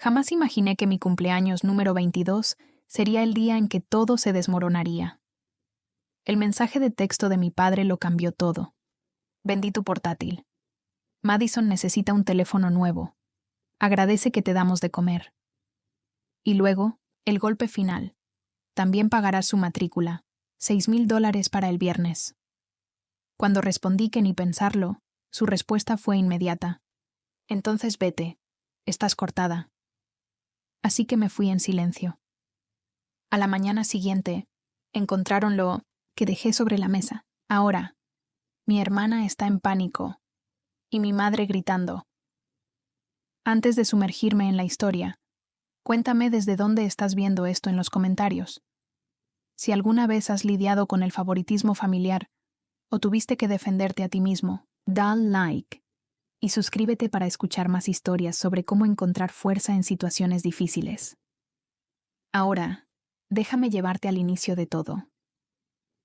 Jamás imaginé que mi cumpleaños número 22 sería el día en que todo se desmoronaría. El mensaje de texto de mi padre lo cambió todo. Vendí tu portátil. Madison necesita un teléfono nuevo. Agradece que te damos de comer. Y luego, el golpe final. También pagarás su matrícula. $6,000 para el viernes. Cuando respondí que ni pensarlo, su respuesta fue inmediata. Entonces vete. Estás cortada. Así que me fui en silencio. A la mañana siguiente, encontraron lo que dejé sobre la mesa. Ahora, mi hermana está en pánico. Y mi madre gritando. Antes de sumergirme en la historia, cuéntame desde dónde estás viendo esto en los comentarios. Si alguna vez has lidiado con el favoritismo familiar o tuviste que defenderte a ti mismo, da like y suscríbete para escuchar más historias sobre cómo encontrar fuerza en situaciones difíciles. Ahora, déjame llevarte al inicio de todo.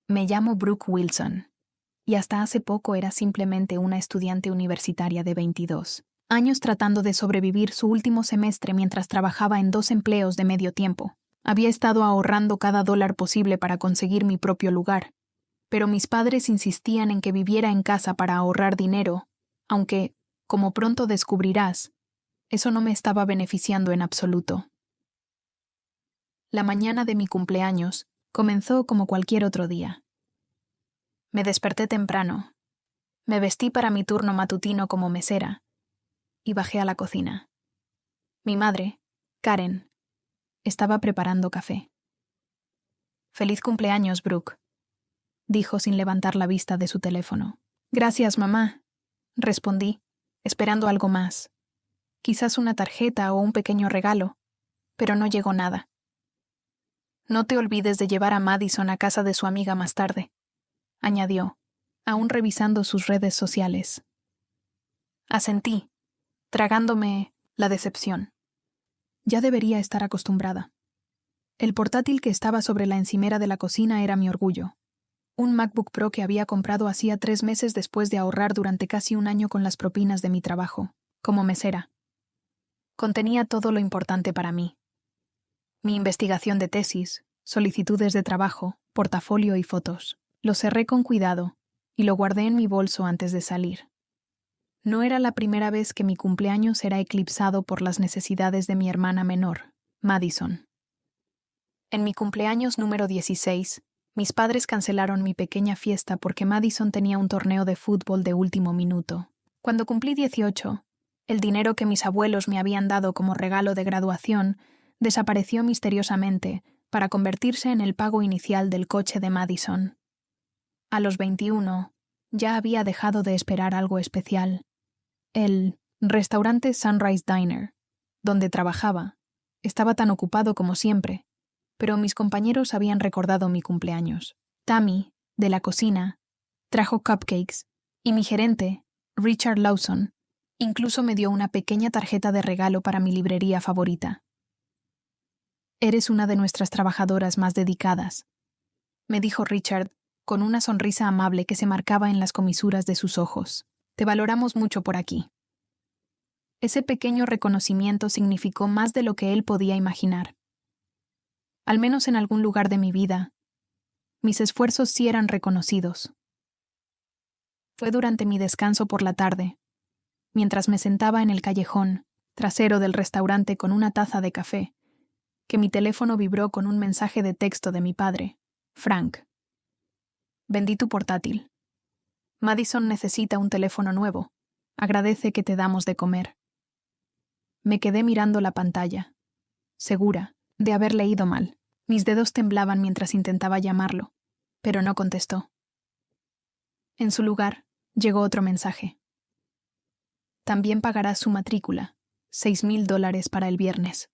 Me llamo Brooke Wilson, y hasta hace poco era simplemente una estudiante universitaria de 22 años tratando de sobrevivir su último semestre mientras trabajaba en 2 empleos de medio tiempo. Había estado ahorrando cada dólar posible para conseguir mi propio lugar, pero mis padres insistían en que viviera en casa para ahorrar dinero, aunque, como pronto descubrirás, eso no me estaba beneficiando en absoluto. La mañana de mi cumpleaños comenzó como cualquier otro día. Me desperté temprano, me vestí para mi turno matutino como mesera y bajé a la cocina. Mi madre, Karen, estaba preparando café. «Feliz cumpleaños, Brooke», dijo sin levantar la vista de su teléfono. «Gracias, mamá», respondí, esperando algo más. Quizás una tarjeta o un pequeño regalo, pero no llegó nada. «No te olvides de llevar a Madison a casa de su amiga más tarde», añadió, aún revisando sus redes sociales. Asentí, tragándome la decepción. Ya debería estar acostumbrada. El portátil que estaba sobre la encimera de la cocina era mi orgullo. Un MacBook Pro que había comprado hacía 3 meses después de ahorrar durante casi un año con las propinas de mi trabajo, como mesera. Contenía todo lo importante para mí. Mi investigación de tesis, solicitudes de trabajo, portafolio y fotos. Lo cerré con cuidado y lo guardé en mi bolso antes de salir. No era la primera vez que mi cumpleaños era eclipsado por las necesidades de mi hermana menor, Madison. En mi cumpleaños número 16, mis padres cancelaron mi pequeña fiesta porque Madison tenía un torneo de fútbol de último minuto. Cuando cumplí 18, el dinero que mis abuelos me habían dado como regalo de graduación desapareció misteriosamente para convertirse en el pago inicial del coche de Madison. A los 21, ya había dejado de esperar algo especial. El restaurante Sunrise Diner, donde trabajaba, estaba tan ocupado como siempre, pero mis compañeros habían recordado mi cumpleaños. Tammy, de la cocina, trajo cupcakes y mi gerente, Richard Lawson, incluso me dio una pequeña tarjeta de regalo para mi librería favorita. «Eres una de nuestras trabajadoras más dedicadas», me dijo Richard, con una sonrisa amable que se marcaba en las comisuras de sus ojos. «Te valoramos mucho por aquí». Ese pequeño reconocimiento significó más de lo que él podía imaginar. Al menos en algún lugar de mi vida, mis esfuerzos sí eran reconocidos. Fue durante mi descanso por la tarde, mientras me sentaba en el callejón trasero del restaurante con una taza de café, que mi teléfono vibró con un mensaje de texto de mi padre, Frank. «Vendí tu portátil. Madison necesita un teléfono nuevo. Agradece que te damos de comer». Me quedé mirando la pantalla, segura de haber leído mal. Mis dedos temblaban mientras intentaba llamarlo, pero no contestó. En su lugar, llegó otro mensaje. «También pagarás su matrícula, $6,000 para el viernes».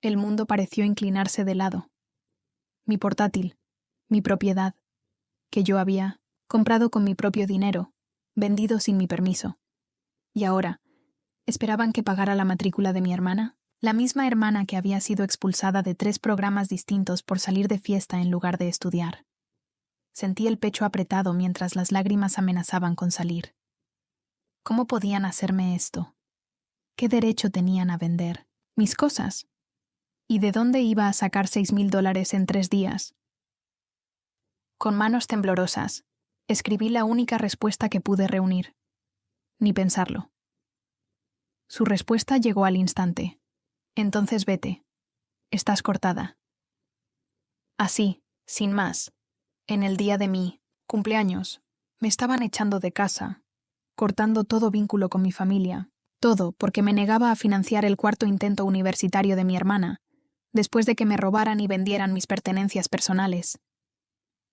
El mundo pareció inclinarse de lado. Mi portátil, mi propiedad, que yo había comprado con mi propio dinero, vendido sin mi permiso. Y ahora, ¿esperaban que pagara la matrícula de mi hermana? La misma hermana que había sido expulsada de 3 programas distintos por salir de fiesta en lugar de estudiar. Sentí el pecho apretado mientras las lágrimas amenazaban con salir. ¿Cómo podían hacerme esto? ¿Qué derecho tenían a vender mis cosas? ¿Y de dónde iba a sacar $6,000 en 3 días? Con manos temblorosas, escribí la única respuesta que pude reunir. Ni pensarlo. Su respuesta llegó al instante. Entonces vete. Estás cortada. Así, sin más, en el día de mi cumpleaños, me estaban echando de casa, cortando todo vínculo con mi familia, todo porque me negaba a financiar el 4.º intento universitario de mi hermana, después de que me robaran y vendieran mis pertenencias personales.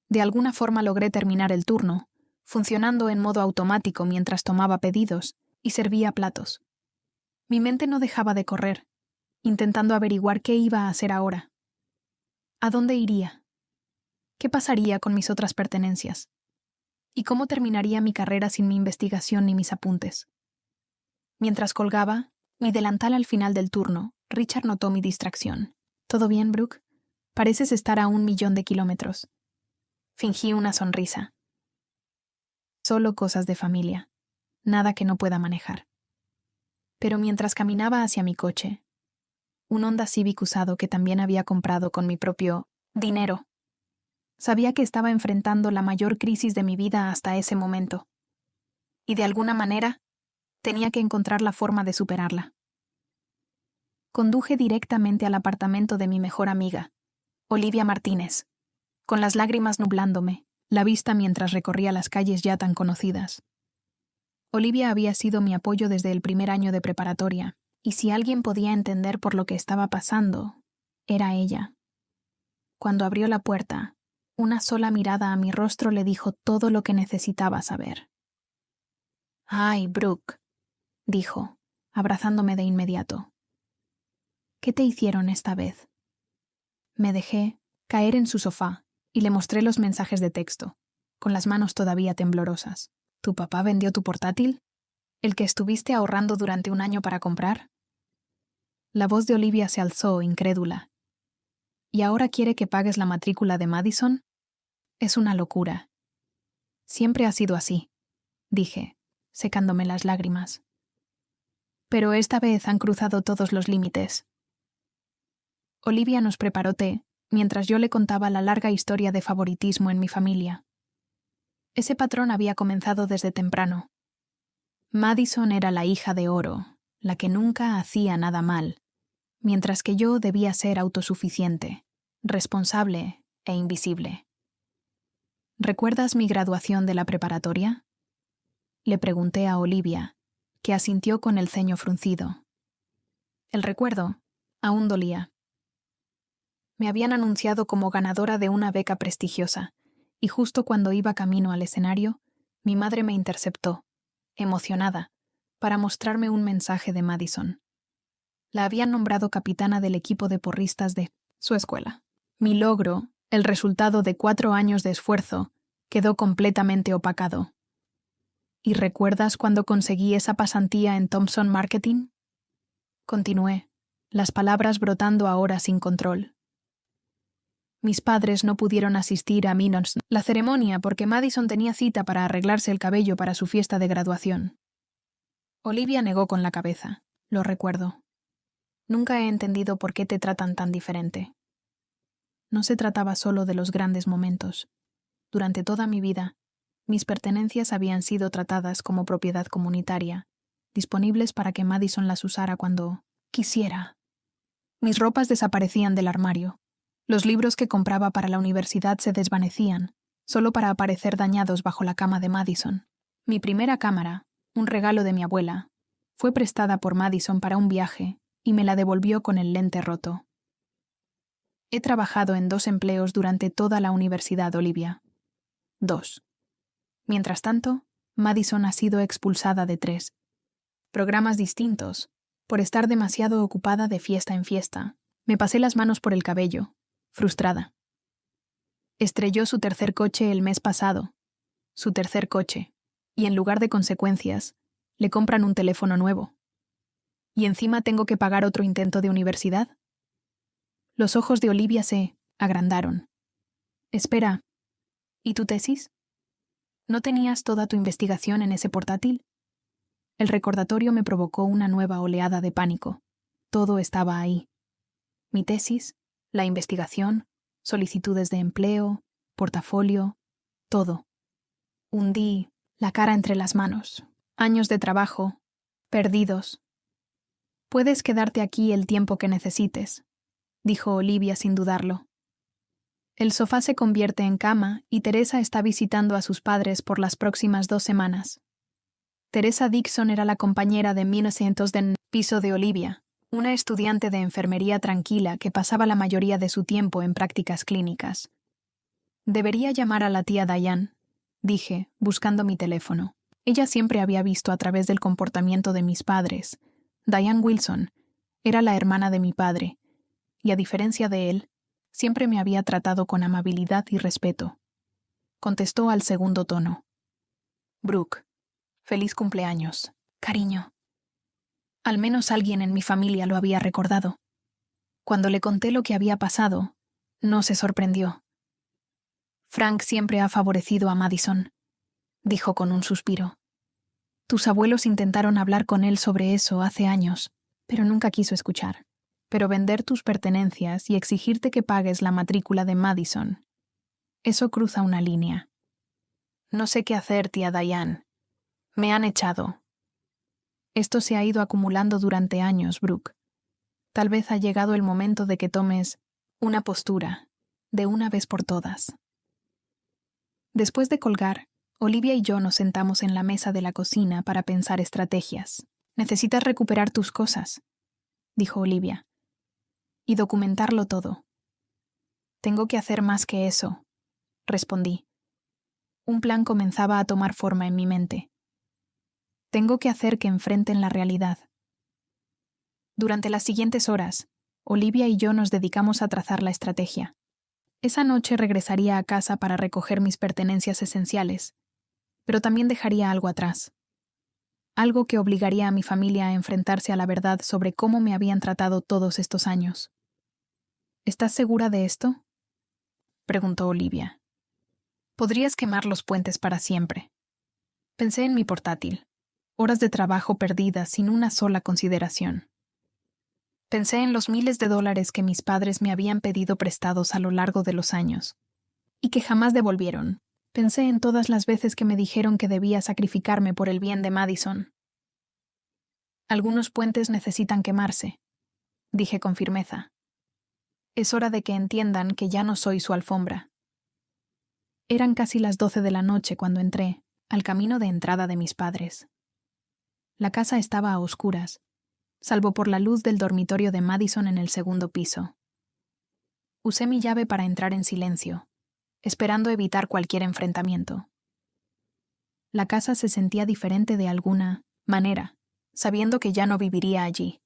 De alguna forma logré terminar el turno, funcionando en modo automático mientras tomaba pedidos y servía platos. Mi mente no dejaba de correr, intentando averiguar qué iba a hacer ahora. ¿A dónde iría? ¿Qué pasaría con mis otras pertenencias? ¿Y cómo terminaría mi carrera sin mi investigación ni mis apuntes? Mientras colgaba mi delantal al final del turno, Richard notó mi distracción. ¿Todo bien, Brooke? Pareces estar a 1.000.000 de kilómetros. Fingí una sonrisa. Solo cosas de familia. Nada que no pueda manejar. Pero mientras caminaba hacia mi coche, un Honda Civic usado que también había comprado con mi propio dinero, sabía que estaba enfrentando la mayor crisis de mi vida hasta ese momento. Y de alguna manera, tenía que encontrar la forma de superarla. Conduje directamente al apartamento de mi mejor amiga, Olivia Martínez, con las lágrimas nublándome, la vista mientras recorría las calles ya tan conocidas. Olivia había sido mi apoyo desde el primer año de preparatoria, y si alguien podía entender por lo que estaba pasando, era ella. Cuando abrió la puerta, una sola mirada a mi rostro le dijo todo lo que necesitaba saber. «Ay, Brooke», dijo, abrazándome de inmediato. «¿Qué te hicieron esta vez?» Me dejé caer en su sofá y le mostré los mensajes de texto, con las manos todavía temblorosas. ¿Tu papá vendió tu portátil? ¿El que estuviste ahorrando durante 1 año para comprar? La voz de Olivia se alzó, incrédula. ¿Y ahora quiere que pagues la matrícula de Madison? Es una locura. Siempre ha sido así, dije, secándome las lágrimas. Pero esta vez han cruzado todos los límites. Olivia nos preparó té, mientras yo le contaba la larga historia de favoritismo en mi familia. Ese patrón había comenzado desde temprano. Madison era la hija de oro, la que nunca hacía nada mal, mientras que yo debía ser autosuficiente, responsable e invisible. ¿Recuerdas mi graduación de la preparatoria? Le pregunté a Olivia, que asintió con el ceño fruncido. El recuerdo aún dolía. Me habían anunciado como ganadora de una beca prestigiosa, y justo cuando iba camino al escenario, mi madre me interceptó, emocionada, para mostrarme un mensaje de Madison. La habían nombrado capitana del equipo de porristas de su escuela. Mi logro, el resultado de 4 años de esfuerzo, quedó completamente opacado. ¿Y recuerdas cuando conseguí esa pasantía en Thompson Marketing? Continué, las palabras brotando ahora sin control. Mis padres no pudieron asistir a la ceremonia porque Madison tenía cita para arreglarse el cabello para su fiesta de graduación. Olivia negó con la cabeza. Lo recuerdo. Nunca he entendido por qué te tratan tan diferente. No se trataba solo de los grandes momentos. Durante toda mi vida, mis pertenencias habían sido tratadas como propiedad comunitaria, disponibles para que Madison las usara cuando quisiera. Mis ropas desaparecían del armario. Los libros que compraba para la universidad se desvanecían, solo para aparecer dañados bajo la cama de Madison. Mi primera cámara, un regalo de mi abuela, fue prestada por Madison para un viaje y me la devolvió con el lente roto. He trabajado en 2 empleos durante toda la universidad, Olivia. 2. Mientras tanto, Madison ha sido expulsada de 3 programas distintos, por estar demasiado ocupada de fiesta en fiesta. Me pasé las manos por el cabello, frustrada. Estrelló su 3er coche el mes pasado, su 3er coche, y en lugar de consecuencias, le compran un teléfono nuevo. ¿Y encima tengo que pagar otro intento de universidad? Los ojos de Olivia se agrandaron. Espera, ¿y tu tesis? ¿No tenías toda tu investigación en ese portátil? El recordatorio me provocó una nueva oleada de pánico. Todo estaba ahí. Mi tesis, la investigación, solicitudes de empleo, portafolio, todo. Hundí la cara entre las manos. Años de trabajo, perdidos. Puedes quedarte aquí el tiempo que necesites, dijo Olivia sin dudarlo. El sofá se convierte en cama y Teresa está visitando a sus padres por las próximas 2 semanas. Teresa Dixon era la compañera de 1900 del piso de Olivia, una estudiante de enfermería tranquila que pasaba la mayoría de su tiempo en prácticas clínicas. Debería llamar a la tía Diane, dije, buscando mi teléfono. Ella siempre había visto a través del comportamiento de mis padres. Diane Wilson era la hermana de mi padre, y a diferencia de él, siempre me había tratado con amabilidad y respeto. Contestó al segundo tono. Brooke, feliz cumpleaños, cariño. Al menos alguien en mi familia lo había recordado. Cuando le conté lo que había pasado, no se sorprendió. Frank siempre ha favorecido a Madison, dijo con un suspiro. Tus abuelos intentaron hablar con él sobre eso hace años, pero nunca quiso escuchar. Pero vender tus pertenencias y exigirte que pagues la matrícula de Madison, eso cruza una línea. No sé qué hacer, tía Diane. Me han echado. Esto se ha ido acumulando durante años, Brooke. Tal vez ha llegado el momento de que tomes una postura, de una vez por todas. Después de colgar, Olivia y yo nos sentamos en la mesa de la cocina para pensar estrategias. Necesitas recuperar tus cosas, dijo Olivia, y documentarlo todo. Tengo que hacer más que eso, respondí. Un plan comenzaba a tomar forma en mi mente. Tengo que hacer que enfrenten la realidad. Durante las siguientes horas, Olivia y yo nos dedicamos a trazar la estrategia. Esa noche regresaría a casa para recoger mis pertenencias esenciales, pero también dejaría algo atrás. Algo que obligaría a mi familia a enfrentarse a la verdad sobre cómo me habían tratado todos estos años. ¿Estás segura de esto?, preguntó Olivia. Podrías quemar los puentes para siempre. Pensé en mi portátil. Horas de trabajo perdidas sin una sola consideración. Pensé en los miles de dólares que mis padres me habían pedido prestados a lo largo de los años, y que jamás devolvieron. Pensé en todas las veces que me dijeron que debía sacrificarme por el bien de Madison. Algunos puentes necesitan quemarse, dije con firmeza. Es hora de que entiendan que ya no soy su alfombra. Eran casi las 12 de la noche cuando entré, al camino de entrada de mis padres. La casa estaba a oscuras, salvo por la luz del dormitorio de Madison en el segundo piso. Usé mi llave para entrar en silencio, esperando evitar cualquier enfrentamiento. La casa se sentía diferente de alguna manera, sabiendo que ya no viviría allí.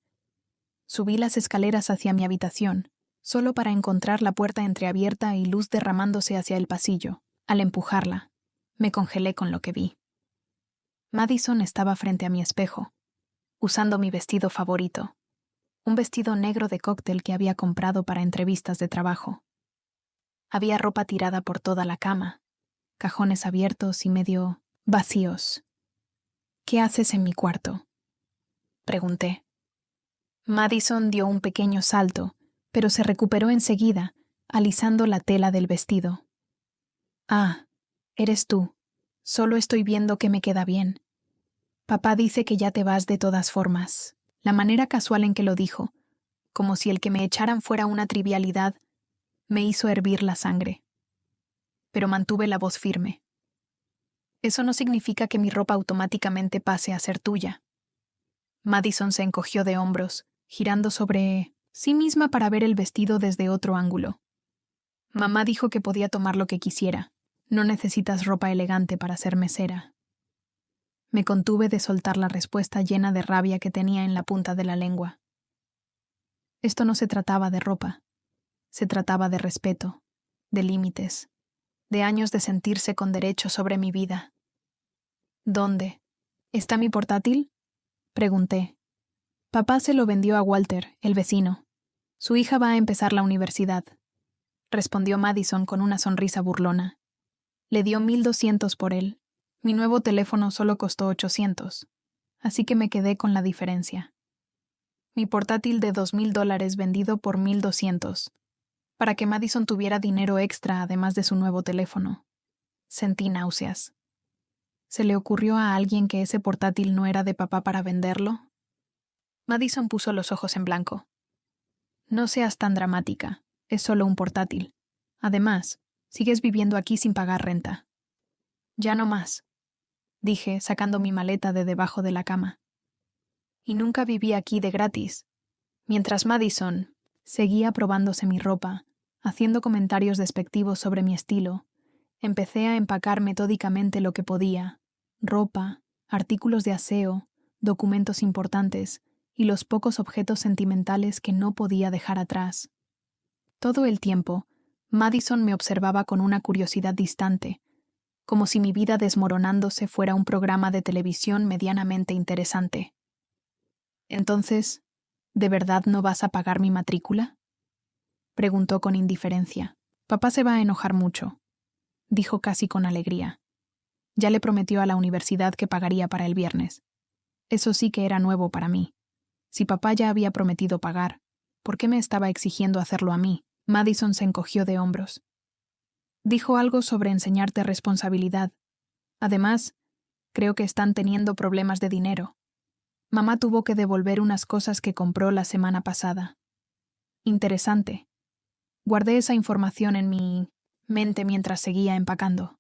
Subí las escaleras hacia mi habitación, solo para encontrar la puerta entreabierta y luz derramándose hacia el pasillo. Al empujarla, me congelé con lo que vi. Madison estaba frente a mi espejo, usando mi vestido favorito, un vestido negro de cóctel que había comprado para entrevistas de trabajo. Había ropa tirada por toda la cama, cajones abiertos y medio vacíos. ¿Qué haces en mi cuarto?, pregunté. Madison dio un pequeño salto, pero se recuperó enseguida, alisando la tela del vestido. Ah, eres tú. Solo estoy viendo que me queda bien. Papá dice que ya te vas de todas formas. La manera casual en que lo dijo, como si el que me echaran fuera una trivialidad, me hizo hervir la sangre. Pero mantuve la voz firme. Eso no significa que mi ropa automáticamente pase a ser tuya. Madison se encogió de hombros, girando sobre sí misma para ver el vestido desde otro ángulo. Mamá dijo que podía tomar lo que quisiera. No necesitas ropa elegante para ser mesera. Me contuve de soltar la respuesta llena de rabia que tenía en la punta de la lengua. Esto no se trataba de ropa. Se trataba de respeto, de límites, de años de sentirse con derecho sobre mi vida. ¿Dónde? ¿Está mi portátil?, pregunté. Papá se lo vendió a Walter, el vecino. Su hija va a empezar la universidad, respondió Madison con una sonrisa burlona. Le dio 1,200 por él. Mi nuevo teléfono solo costó 800. así que me quedé con la diferencia. Mi portátil de $2,000 vendido por 1,200, para que Madison tuviera dinero extra además de su nuevo teléfono. Sentí náuseas. ¿Se le ocurrió a alguien que ese portátil no era de papá para venderlo? Madison puso los ojos en blanco. No seas tan dramática, es solo un portátil. Además, sigues viviendo aquí sin pagar renta. Ya no más, dije, sacando mi maleta de debajo de la cama. Y nunca viví aquí de gratis. Mientras Madison seguía probándose mi ropa, haciendo comentarios despectivos sobre mi estilo, empecé a empacar metódicamente lo que podía: ropa, artículos de aseo, documentos importantes y los pocos objetos sentimentales que no podía dejar atrás. Todo el tiempo, Madison me observaba con una curiosidad distante, como si mi vida desmoronándose fuera un programa de televisión medianamente interesante. Entonces, ¿de verdad no vas a pagar mi matrícula?, preguntó con indiferencia. Papá se va a enojar mucho, dijo casi con alegría. Ya le prometió a la universidad que pagaría para el viernes. Eso sí que era nuevo para mí. Si papá ya había prometido pagar, ¿por qué me estaba exigiendo hacerlo a mí? Madison se encogió de hombros. Dijo algo sobre enseñarte responsabilidad. Además, creo que están teniendo problemas de dinero. Mamá tuvo que devolver unas cosas que compró la semana pasada. Interesante. Guardé esa información en mi mente mientras seguía empacando.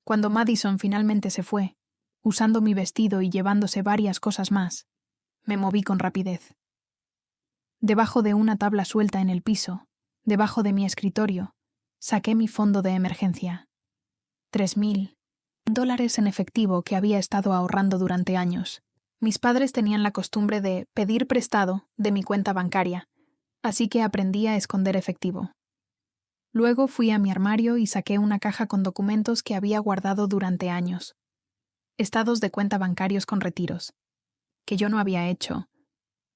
Cuando Madison finalmente se fue, usando mi vestido y llevándose varias cosas más, me moví con rapidez. Debajo de una tabla suelta en el piso, debajo de mi escritorio, saqué mi fondo de emergencia. $3,000 en efectivo que había estado ahorrando durante años. Mis padres tenían la costumbre de pedir prestado de mi cuenta bancaria, así que aprendí a esconder efectivo. Luego fui a mi armario y saqué una caja con documentos que había guardado durante años. Estados de cuenta bancarios con retiros, que yo no había hecho,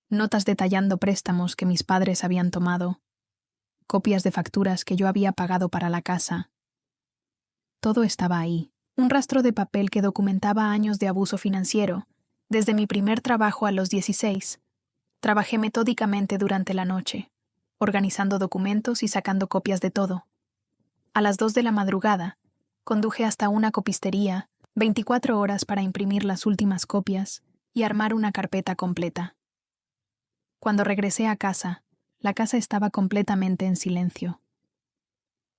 notas detallando préstamos que mis padres habían tomado, copias de facturas que yo había pagado para la casa. Todo estaba ahí, un rastro de papel que documentaba años de abuso financiero. Desde mi primer trabajo a los 16, trabajé metódicamente durante la noche, organizando documentos y sacando copias de todo. A las 2 de la madrugada, conduje hasta una copistería, 24 horas para imprimir las últimas copias y armar una carpeta completa. Cuando regresé a casa, la casa estaba completamente en silencio.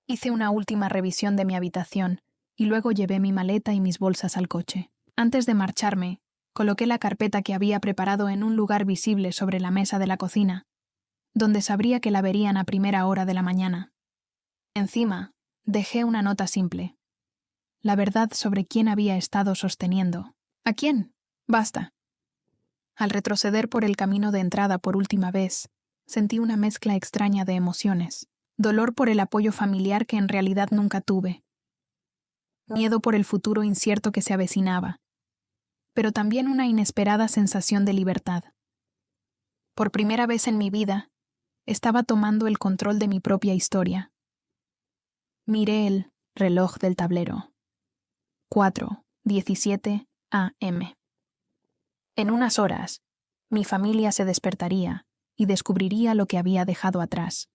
Hice una última revisión de mi habitación y luego llevé mi maleta y mis bolsas al coche. Antes de marcharme, coloqué la carpeta que había preparado en un lugar visible sobre la mesa de la cocina, donde sabría que la verían a primera hora de la mañana. Encima, dejé una nota simple. La verdad sobre quién había estado sosteniendo. ¿A quién? Basta. Al retroceder por el camino de entrada por última vez, sentí una mezcla extraña de emociones. Dolor por el apoyo familiar que en realidad nunca tuve. Miedo por el futuro incierto que se avecinaba. Pero también una inesperada sensación de libertad. Por primera vez en mi vida, estaba tomando el control de mi propia historia. Miré el reloj del tablero. 4:17 a.m. En unas horas, mi familia se despertaría y descubriría lo que había dejado atrás.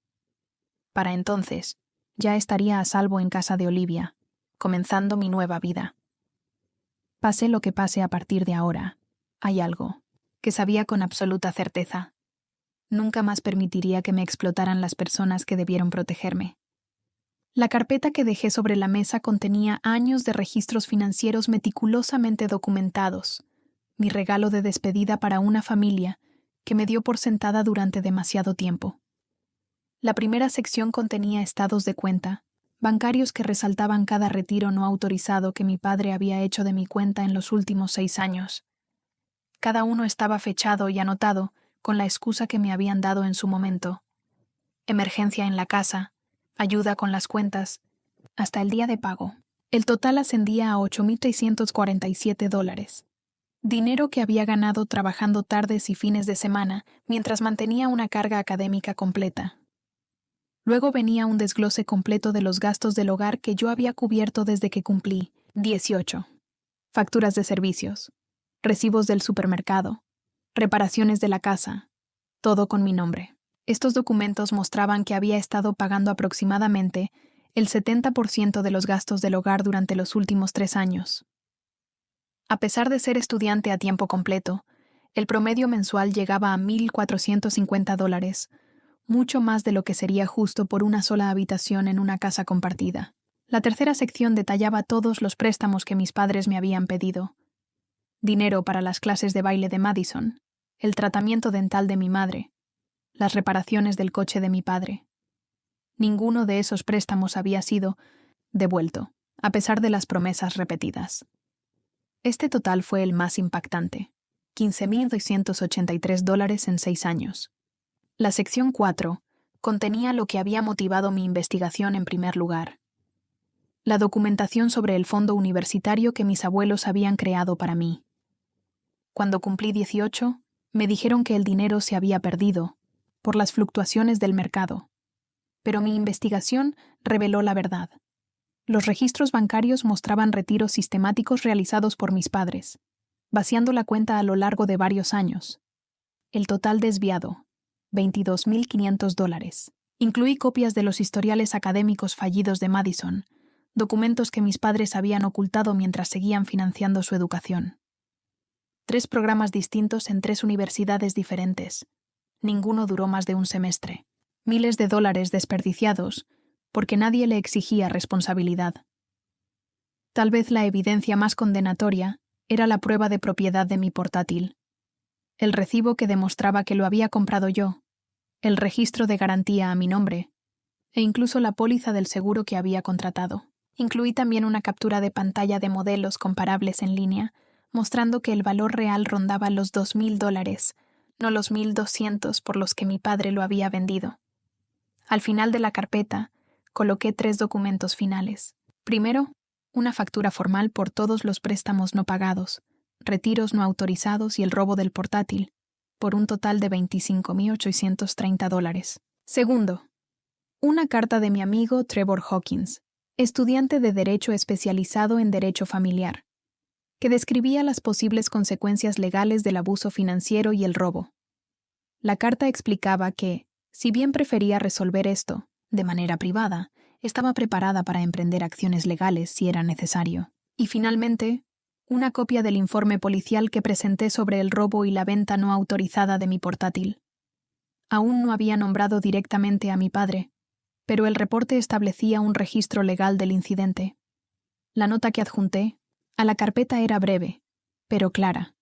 Para entonces, ya estaría a salvo en casa de Olivia, comenzando mi nueva vida. Pase lo que pase a partir de ahora, hay algo que sabía con absoluta certeza. Nunca más permitiría que me explotaran las personas que debieron protegerme. La carpeta que dejé sobre la mesa contenía años de registros financieros meticulosamente documentados, mi regalo de despedida para una familia que me dio por sentada durante demasiado tiempo. La primera sección contenía estados de cuenta, bancarios que resaltaban cada retiro no autorizado que mi padre había hecho de mi cuenta en los últimos 6 años. Cada uno estaba fechado y anotado con la excusa que me habían dado en su momento. Emergencia en la casa, ayuda con las cuentas, hasta el día de pago. El total ascendía a $8,647. Dinero que había ganado trabajando tardes y fines de semana mientras mantenía una carga académica completa. Luego venía un desglose completo de los gastos del hogar que yo había cubierto desde que cumplí 18. Facturas de servicios, recibos del supermercado, reparaciones de la casa, todo con mi nombre. Estos documentos mostraban que había estado pagando aproximadamente el 70% de los gastos del hogar durante los últimos 3 años. A pesar de ser estudiante a tiempo completo, el promedio mensual llegaba a $1,450, mucho más de lo que sería justo por una sola habitación en una casa compartida. La tercera sección detallaba todos los préstamos que mis padres me habían pedido. Dinero para las clases de baile de Madison, el tratamiento dental de mi madre, las reparaciones del coche de mi padre. Ninguno de esos préstamos había sido devuelto, a pesar de las promesas repetidas. Este total fue el más impactante, $15,283 en 6 años. La sección 4 contenía lo que había motivado mi investigación en primer lugar. La documentación sobre el fondo universitario que mis abuelos habían creado para mí. Cuando cumplí 18, me dijeron que el dinero se había perdido por las fluctuaciones del mercado. Pero mi investigación reveló la verdad. Los registros bancarios mostraban retiros sistemáticos realizados por mis padres, vaciando la cuenta a lo largo de varios años. El total desviado, $22,500. Incluí copias de los historiales académicos fallidos de Madison, documentos que mis padres habían ocultado mientras seguían financiando su educación. 3 programas distintos en 3 universidades diferentes. Ninguno duró más de un semestre. Miles de dólares desperdiciados, porque nadie le exigía responsabilidad. Tal vez la evidencia más condenatoria era la prueba de propiedad de mi portátil. El recibo que demostraba que lo había comprado yo, el registro de garantía a mi nombre, e incluso la póliza del seguro que había contratado. Incluí también una captura de pantalla de modelos comparables en línea, mostrando que el valor real rondaba los $2,000, no los 1,200 por los que mi padre lo había vendido. Al final de la carpeta, coloqué 3 documentos finales. Primero, una factura formal por todos los préstamos no pagados, retiros no autorizados y el robo del portátil, por un total de $25,830. Segundo, una carta de mi amigo Trevor Hawkins, estudiante de Derecho especializado en Derecho Familiar, que describía las posibles consecuencias legales del abuso financiero y el robo. La carta explicaba que, si bien prefería resolver esto de manera privada, estaba preparada para emprender acciones legales si era necesario. Y finalmente, una copia del informe policial que presenté sobre el robo y la venta no autorizada de mi portátil. Aún no había nombrado directamente a mi padre, pero el reporte establecía un registro legal del incidente. La nota que adjunté a la carpeta era breve, pero clara.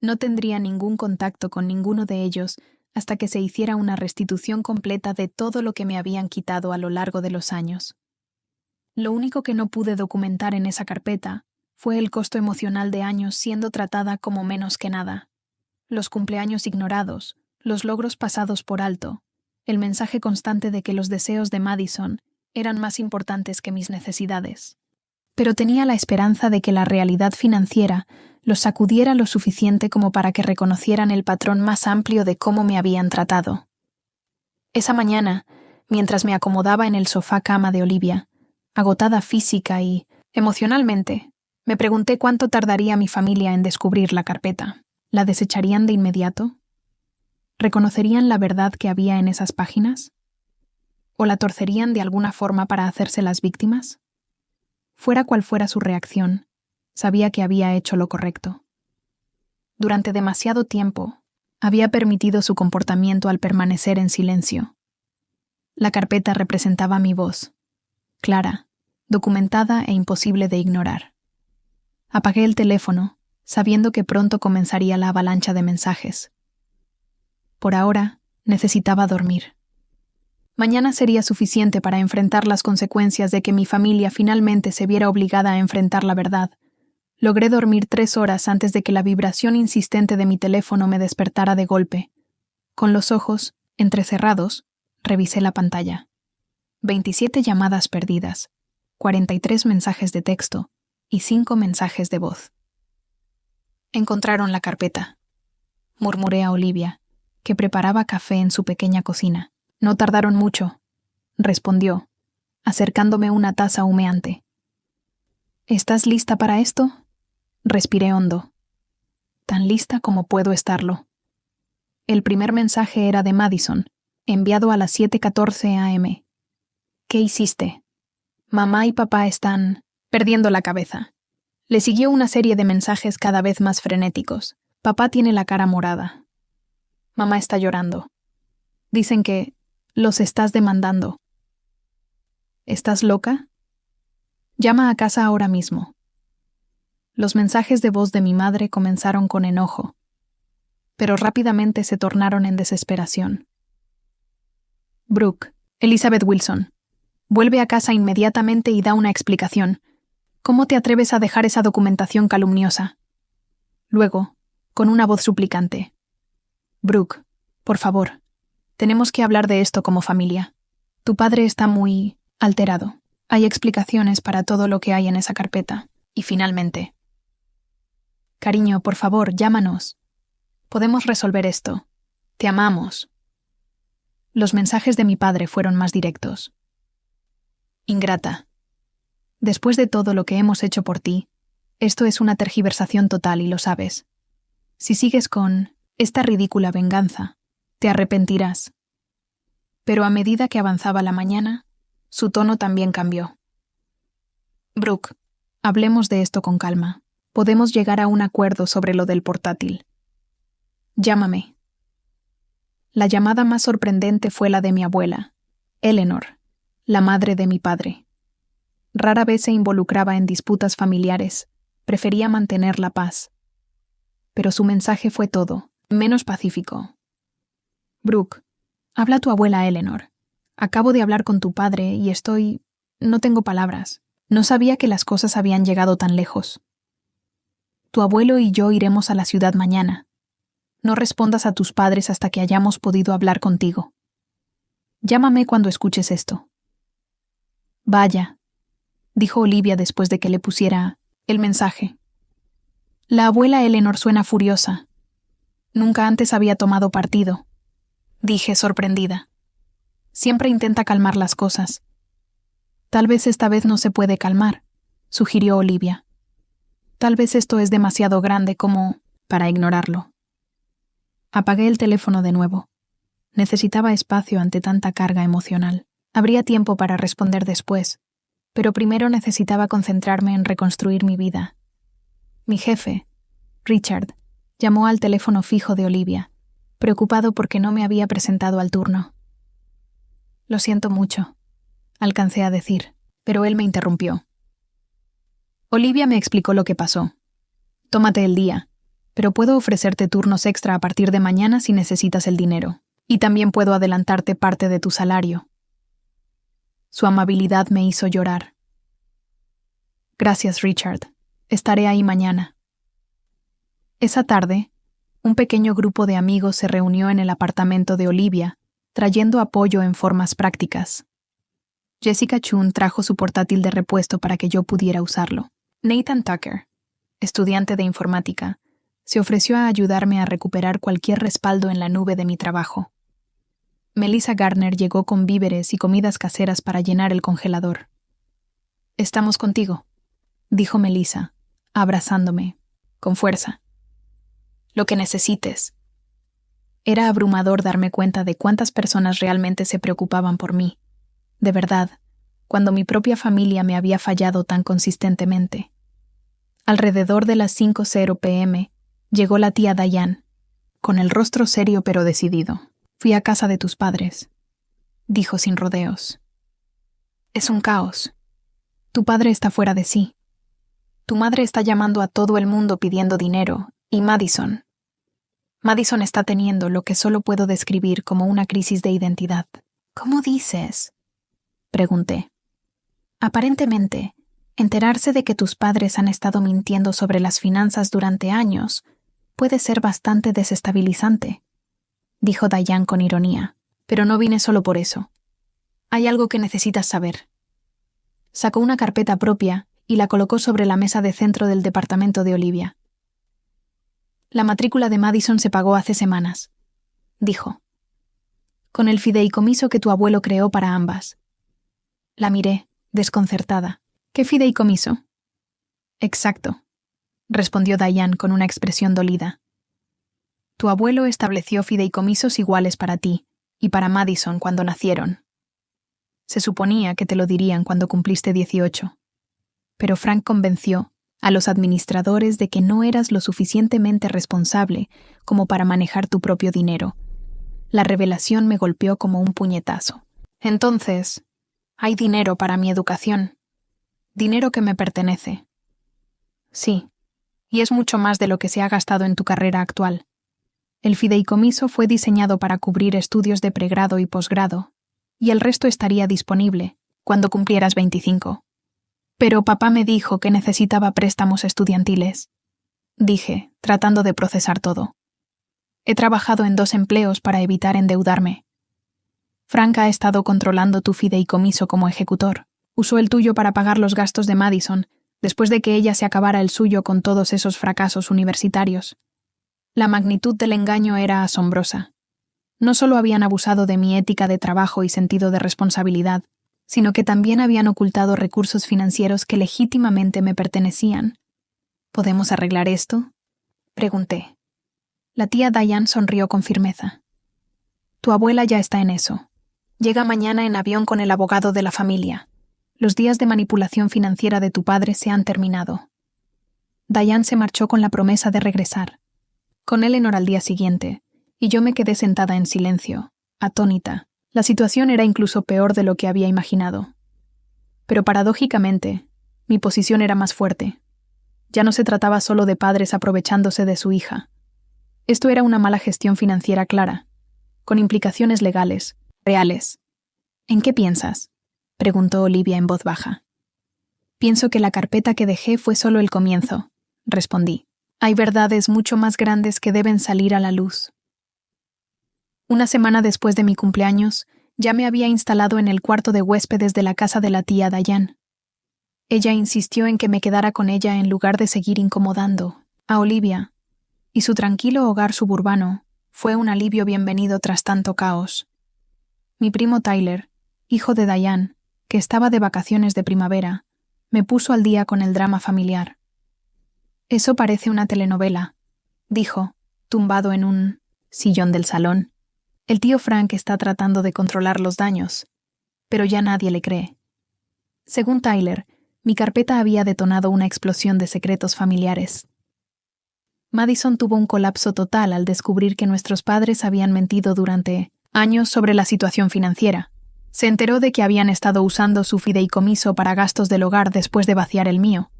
No tendría ningún contacto con ninguno de ellos hasta que se hiciera una restitución completa de todo lo que me habían quitado a lo largo de los años. Lo único que no pude documentar en esa carpeta fue el costo emocional de años siendo tratada como menos que nada. Los cumpleaños ignorados, los logros pasados por alto, el mensaje constante de que los deseos de Madison eran más importantes que mis necesidades. Pero tenía la esperanza de que la realidad financiera los sacudiera lo suficiente como para que reconocieran el patrón más amplio de cómo me habían tratado. Esa mañana, mientras me acomodaba en el sofá cama de Olivia, agotada física y emocionalmente, me pregunté cuánto tardaría mi familia en descubrir la carpeta. ¿La desecharían de inmediato? ¿Reconocerían la verdad que había en esas páginas? ¿O la torcerían de alguna forma para hacerse las víctimas? Fuera cual fuera su reacción, sabía que había hecho lo correcto. Durante demasiado tiempo, había permitido su comportamiento al permanecer en silencio. La carpeta representaba mi voz, clara, documentada e imposible de ignorar. Apagué el teléfono, sabiendo que pronto comenzaría la avalancha de mensajes. Por ahora, necesitaba dormir. Mañana sería suficiente para enfrentar las consecuencias de que mi familia finalmente se viera obligada a enfrentar la verdad. Logré dormir 3 horas antes de que la vibración insistente de mi teléfono me despertara de golpe. Con los ojos entrecerrados, revisé la pantalla. 27 llamadas perdidas, 43 mensajes de texto y 5 mensajes de voz. Encontraron la carpeta, murmuré a Olivia, que preparaba café en su pequeña cocina. No tardaron mucho, respondió, acercándome una taza humeante. ¿Estás lista para esto? Respiré hondo. tan lista como puedo estarlo. El primer mensaje era de Madison, enviado a las 7:14 a.m. ¿Qué hiciste? Mamá y papá están perdiendo la cabeza. Le siguió una serie de mensajes cada vez más frenéticos. Papá tiene la cara morada. Mamá está llorando. Dicen que los estás demandando. ¿Estás loca? Llama a casa ahora mismo. Los mensajes de voz de mi madre comenzaron con enojo, pero rápidamente se tornaron en desesperación. Brooke, Elizabeth Wilson, vuelve a casa inmediatamente y da una explicación. ¿Cómo te atreves a dejar esa documentación calumniosa? Luego, con una voz suplicante. Brooke, por favor, tenemos que hablar de esto como familia. Tu padre está muy alterado. Hay explicaciones para todo lo que hay en esa carpeta. Y finalmente. Cariño, por favor, llámanos. Podemos resolver esto. Te amamos. Los mensajes de mi padre fueron más directos. Ingrata. Después de todo lo que hemos hecho por ti, esto es una tergiversación total y lo sabes. Si sigues con esta ridícula venganza, te arrepentirás. Pero a medida que avanzaba la mañana, su tono también cambió. Brooke, hablemos de esto con calma. Podemos llegar a un acuerdo sobre lo del portátil. Llámame. La llamada más sorprendente fue la de mi abuela, Eleanor, la madre de mi padre. Rara vez se involucraba en disputas familiares, prefería mantener la paz. Pero su mensaje fue todo, menos pacífico. Brooke, habla a tu abuela Eleanor. Acabo de hablar con tu padre y no tengo palabras. No sabía que las cosas habían llegado tan lejos. Tu abuelo y yo iremos a la ciudad mañana. No respondas a tus padres hasta que hayamos podido hablar contigo. Llámame cuando escuches esto. Vaya, dijo Olivia después de que le pusiera el mensaje. La abuela Eleanor suena furiosa. Nunca antes había tomado partido. Dije, sorprendida. Siempre intenta calmar las cosas. Tal vez esta vez no se puede calmar, sugirió Olivia. Tal vez esto es demasiado grande como para ignorarlo. Apagué el teléfono de nuevo. Necesitaba espacio ante tanta carga emocional. Habría tiempo para responder después, pero primero necesitaba concentrarme en reconstruir mi vida. Mi jefe, Richard, llamó al teléfono fijo de Olivia, preocupado porque no me había presentado al turno. Lo siento mucho, alcancé a decir, pero él me interrumpió. Olivia me explicó lo que pasó. Tómate el día, pero puedo ofrecerte turnos extra a partir de mañana si necesitas el dinero, y también puedo adelantarte parte de tu salario. Su amabilidad me hizo llorar. Gracias, Richard. Estaré ahí mañana. Esa tarde, un pequeño grupo de amigos se reunió en el apartamento de Olivia, trayendo apoyo en formas prácticas. Jessica Chun trajo su portátil de repuesto para que yo pudiera usarlo. Nathan Tucker, estudiante de informática, se ofreció a ayudarme a recuperar cualquier respaldo en la nube de mi trabajo. Melissa Gardner llegó con víveres y comidas caseras para llenar el congelador. «Estamos contigo», dijo Melissa, abrazándome, con fuerza. «Lo que necesites». Era abrumador darme cuenta de cuántas personas realmente se preocupaban por mí. De verdad, cuando mi propia familia me había fallado tan consistentemente. Alrededor de las 5:00 p.m., llegó la tía Diane, con el rostro serio pero decidido. «Fui a casa de tus padres», dijo sin rodeos. «Es un caos. Tu padre está fuera de sí. Tu madre está llamando a todo el mundo pidiendo dinero, y Madison está teniendo lo que solo puedo describir como una crisis de identidad». «¿Cómo dices?», pregunté. «Aparentemente, enterarse de que tus padres han estado mintiendo sobre las finanzas durante años puede ser bastante desestabilizante», dijo Diane con ironía. «Pero no vine solo por eso. Hay algo que necesitas saber». Sacó una carpeta propia y la colocó sobre la mesa de centro del departamento de Olivia. «La matrícula de Madison se pagó hace semanas», dijo. «Con el fideicomiso que tu abuelo creó para ambas». La miré, desconcertada. «¿Qué fideicomiso?» «Exacto. respondió Diane con una expresión dolida. Tu abuelo estableció fideicomisos iguales para ti y para Madison cuando nacieron. Se suponía que te lo dirían cuando cumpliste 18. Pero Frank convenció a los administradores de que no eras lo suficientemente responsable como para manejar tu propio dinero. La revelación me golpeó como un puñetazo. Entonces, hay dinero para mi educación. Dinero que me pertenece. Sí, y es mucho más de lo que se ha gastado en tu carrera actual. El fideicomiso fue diseñado para cubrir estudios de pregrado y posgrado, y el resto estaría disponible cuando cumplieras 25. Pero papá me dijo que necesitaba préstamos estudiantiles. Dije, tratando de procesar todo. He trabajado en 2 empleos para evitar endeudarme. Frank ha estado controlando tu fideicomiso como ejecutor. Usó el tuyo para pagar los gastos de Madison, después de que ella se acabara el suyo con todos esos fracasos universitarios. La magnitud del engaño era asombrosa. No solo habían abusado de mi ética de trabajo y sentido de responsabilidad, sino que también habían ocultado recursos financieros que legítimamente me pertenecían. ¿Podemos arreglar esto?, pregunté. La tía Diane sonrió con firmeza. Tu abuela ya está en eso. Llega mañana en avión con el abogado de la familia. Los días de manipulación financiera de tu padre se han terminado. Diane se marchó con la promesa de regresar. Con Eleanor al día siguiente, y yo me quedé sentada en silencio, atónita. La situación era incluso peor de lo que había imaginado. Pero paradójicamente, mi posición era más fuerte. Ya no se trataba solo de padres aprovechándose de su hija. Esto era una mala gestión financiera clara, con implicaciones legales, reales. ¿En qué piensas?, preguntó Olivia en voz baja. Pienso que la carpeta que dejé fue solo el comienzo, respondí. Hay verdades mucho más grandes que deben salir a la luz. Una semana después de mi cumpleaños, ya me había instalado en el cuarto de huéspedes de la casa de la tía Diane. Ella insistió en que me quedara con ella en lugar de seguir incomodando a Olivia, y su tranquilo hogar suburbano fue un alivio bienvenido tras tanto caos. Mi primo Tyler, hijo de Diane, que estaba de vacaciones de primavera, me puso al día con el drama familiar. Eso parece una telenovela, dijo, tumbado en un sillón del salón. El tío Frank está tratando de controlar los daños, pero ya nadie le cree. Según Tyler, mi carpeta había detonado una explosión de secretos familiares. Madison tuvo un colapso total al descubrir que nuestros padres habían mentido durante años sobre la situación financiera. Se enteró de que habían estado usando su fideicomiso para gastos del hogar después de vaciar el mío.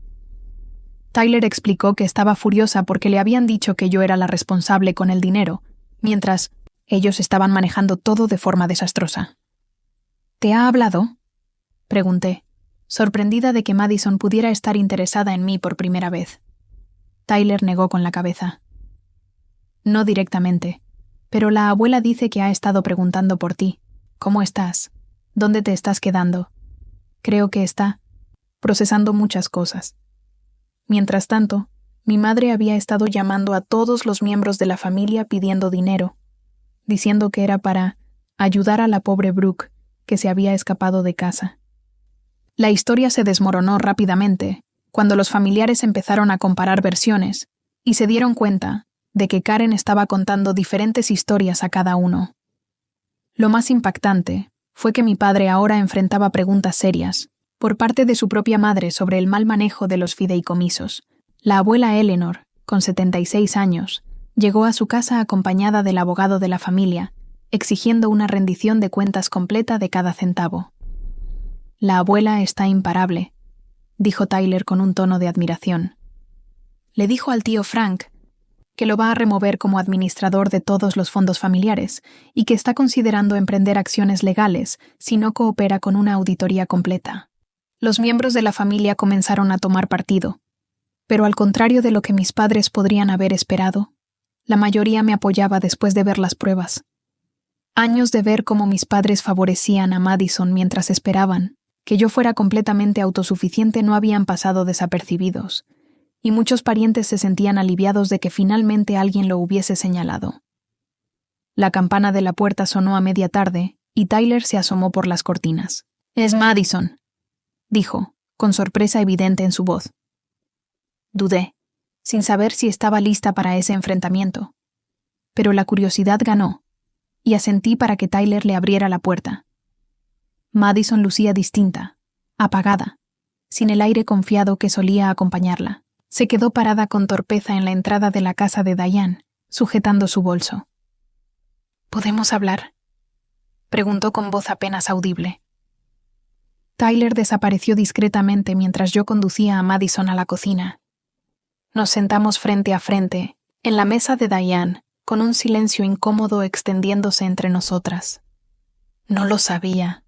Tyler explicó que estaba furiosa porque le habían dicho que yo era la responsable con el dinero, mientras ellos estaban manejando todo de forma desastrosa. ¿Te ha hablado?, pregunté, sorprendida de que Madison pudiera estar interesada en mí por primera vez. Tyler negó con la cabeza. No directamente, pero la abuela dice que ha estado preguntando por ti. ¿Cómo estás? ¿Dónde te estás quedando? Creo que está procesando muchas cosas. Mientras tanto, mi madre había estado llamando a todos los miembros de la familia pidiendo dinero, diciendo que era para ayudar a la pobre Brooke, que se había escapado de casa. La historia se desmoronó rápidamente cuando los familiares empezaron a comparar versiones y se dieron cuenta de que Karen estaba contando diferentes historias a cada uno. Lo más impactante fue que mi padre ahora enfrentaba preguntas serias por parte de su propia madre sobre el mal manejo de los fideicomisos. La abuela Eleanor, con 76 años, llegó a su casa acompañada del abogado de la familia, exigiendo una rendición de cuentas completa de cada centavo. La abuela está imparable, dijo Tyler con un tono de admiración. Le dijo al tío Frank que lo va a remover como administrador de todos los fondos familiares y que está considerando emprender acciones legales si no coopera con una auditoría completa. Los miembros de la familia comenzaron a tomar partido, pero al contrario de lo que mis padres podrían haber esperado, la mayoría me apoyaba después de ver las pruebas. Años de ver cómo mis padres favorecían a Madison mientras esperaban que yo fuera completamente autosuficiente no habían pasado desapercibidos, y muchos parientes se sentían aliviados de que finalmente alguien lo hubiese señalado. La campana de la puerta sonó a media tarde y Tyler se asomó por las cortinas. «Es Madison», dijo, con sorpresa evidente en su voz. Dudé. sin saber si estaba lista para ese enfrentamiento. Pero la curiosidad ganó, y asentí para que Tyler le abriera la puerta. Madison lucía distinta, apagada, sin el aire confiado que solía acompañarla. Se quedó parada con torpeza en la entrada de la casa de Diane, sujetando su bolso. ¿Podemos hablar?, preguntó con voz apenas audible. Tyler desapareció discretamente mientras yo conducía a Madison a la cocina. Nos sentamos frente a frente, en la mesa de Diane, con un silencio incómodo extendiéndose entre nosotras. No lo sabía,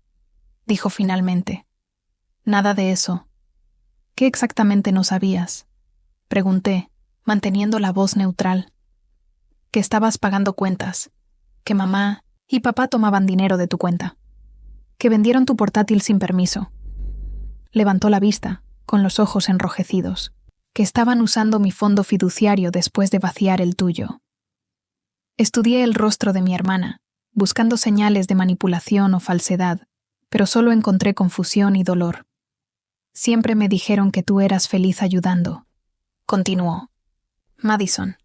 dijo finalmente. Nada de eso. ¿Qué exactamente no sabías?, pregunté, manteniendo la voz neutral. Que estabas pagando cuentas, que mamá y papá tomaban dinero de tu cuenta, que vendieron tu portátil sin permiso. Levantó la vista, con los ojos enrojecidos, que estaban usando mi fondo fiduciario después de vaciar el tuyo. Estudié el rostro de mi hermana, buscando señales de manipulación o falsedad, pero solo encontré confusión y dolor. Siempre me dijeron que tú eras feliz ayudando. Continuó. Madison.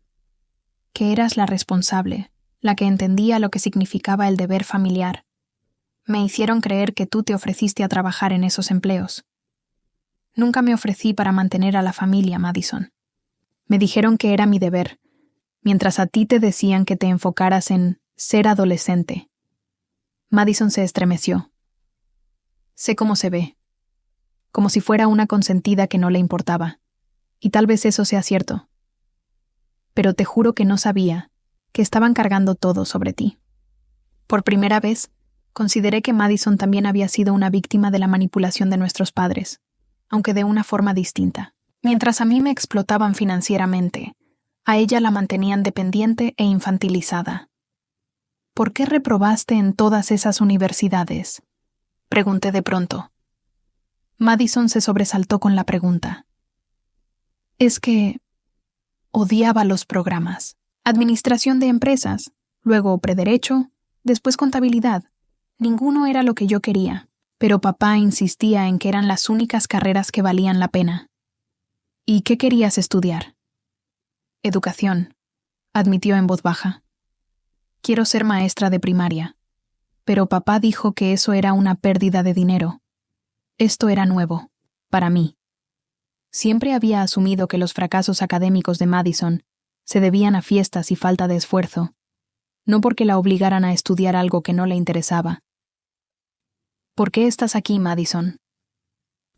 Que eras la responsable, la que entendía lo que significaba el deber familiar. Me hicieron creer que tú te ofreciste a trabajar en esos empleos. Nunca me ofrecí para mantener a la familia, Madison. Me dijeron que era mi deber, mientras a ti te decían que te enfocaras en ser adolescente. Madison se estremeció. Sé cómo se ve. Como si fuera una consentida que no le importaba. Y tal vez eso sea cierto. Pero te juro que no sabía que estaban cargando todo sobre ti. Por primera vez, consideré que Madison también había sido una víctima de la manipulación de nuestros padres, aunque de una forma distinta. Mientras a mí me explotaban financieramente, a ella la mantenían dependiente e infantilizada. ¿Por qué reprobaste en todas esas universidades?, pregunté de pronto. Madison se sobresaltó con la pregunta. Es que odiaba los programas. Administración de empresas, luego prederecho, después contabilidad. Ninguno era lo que yo quería, pero papá insistía en que eran las únicas carreras que valían la pena. ¿Y qué querías estudiar? Educación, admitió en voz baja. Quiero ser maestra de primaria, pero papá dijo que eso era una pérdida de dinero. Esto era nuevo, para mí. Siempre había asumido que los fracasos académicos de Madison se debían a fiestas y falta de esfuerzo, no porque la obligaran a estudiar algo que no le interesaba. ¿Por qué estás aquí, Madison?,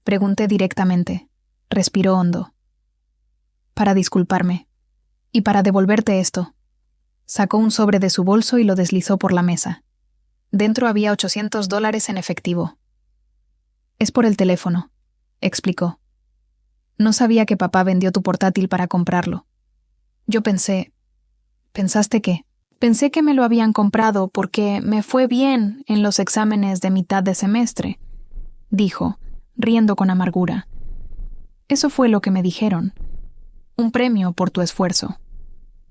pregunté directamente. Respiró hondo. Para disculparme. Y para devolverte esto. Sacó un sobre de su bolso y lo deslizó por la mesa. Dentro había $800 en efectivo. Es por el teléfono, explicó. No sabía que papá vendió tu portátil para comprarlo. Yo pensé... ¿Pensaste qué? Pensé que me lo habían comprado porque me fue bien en los exámenes de mitad de semestre, dijo, riendo con amargura. Eso fue lo que me dijeron. Un premio por tu esfuerzo.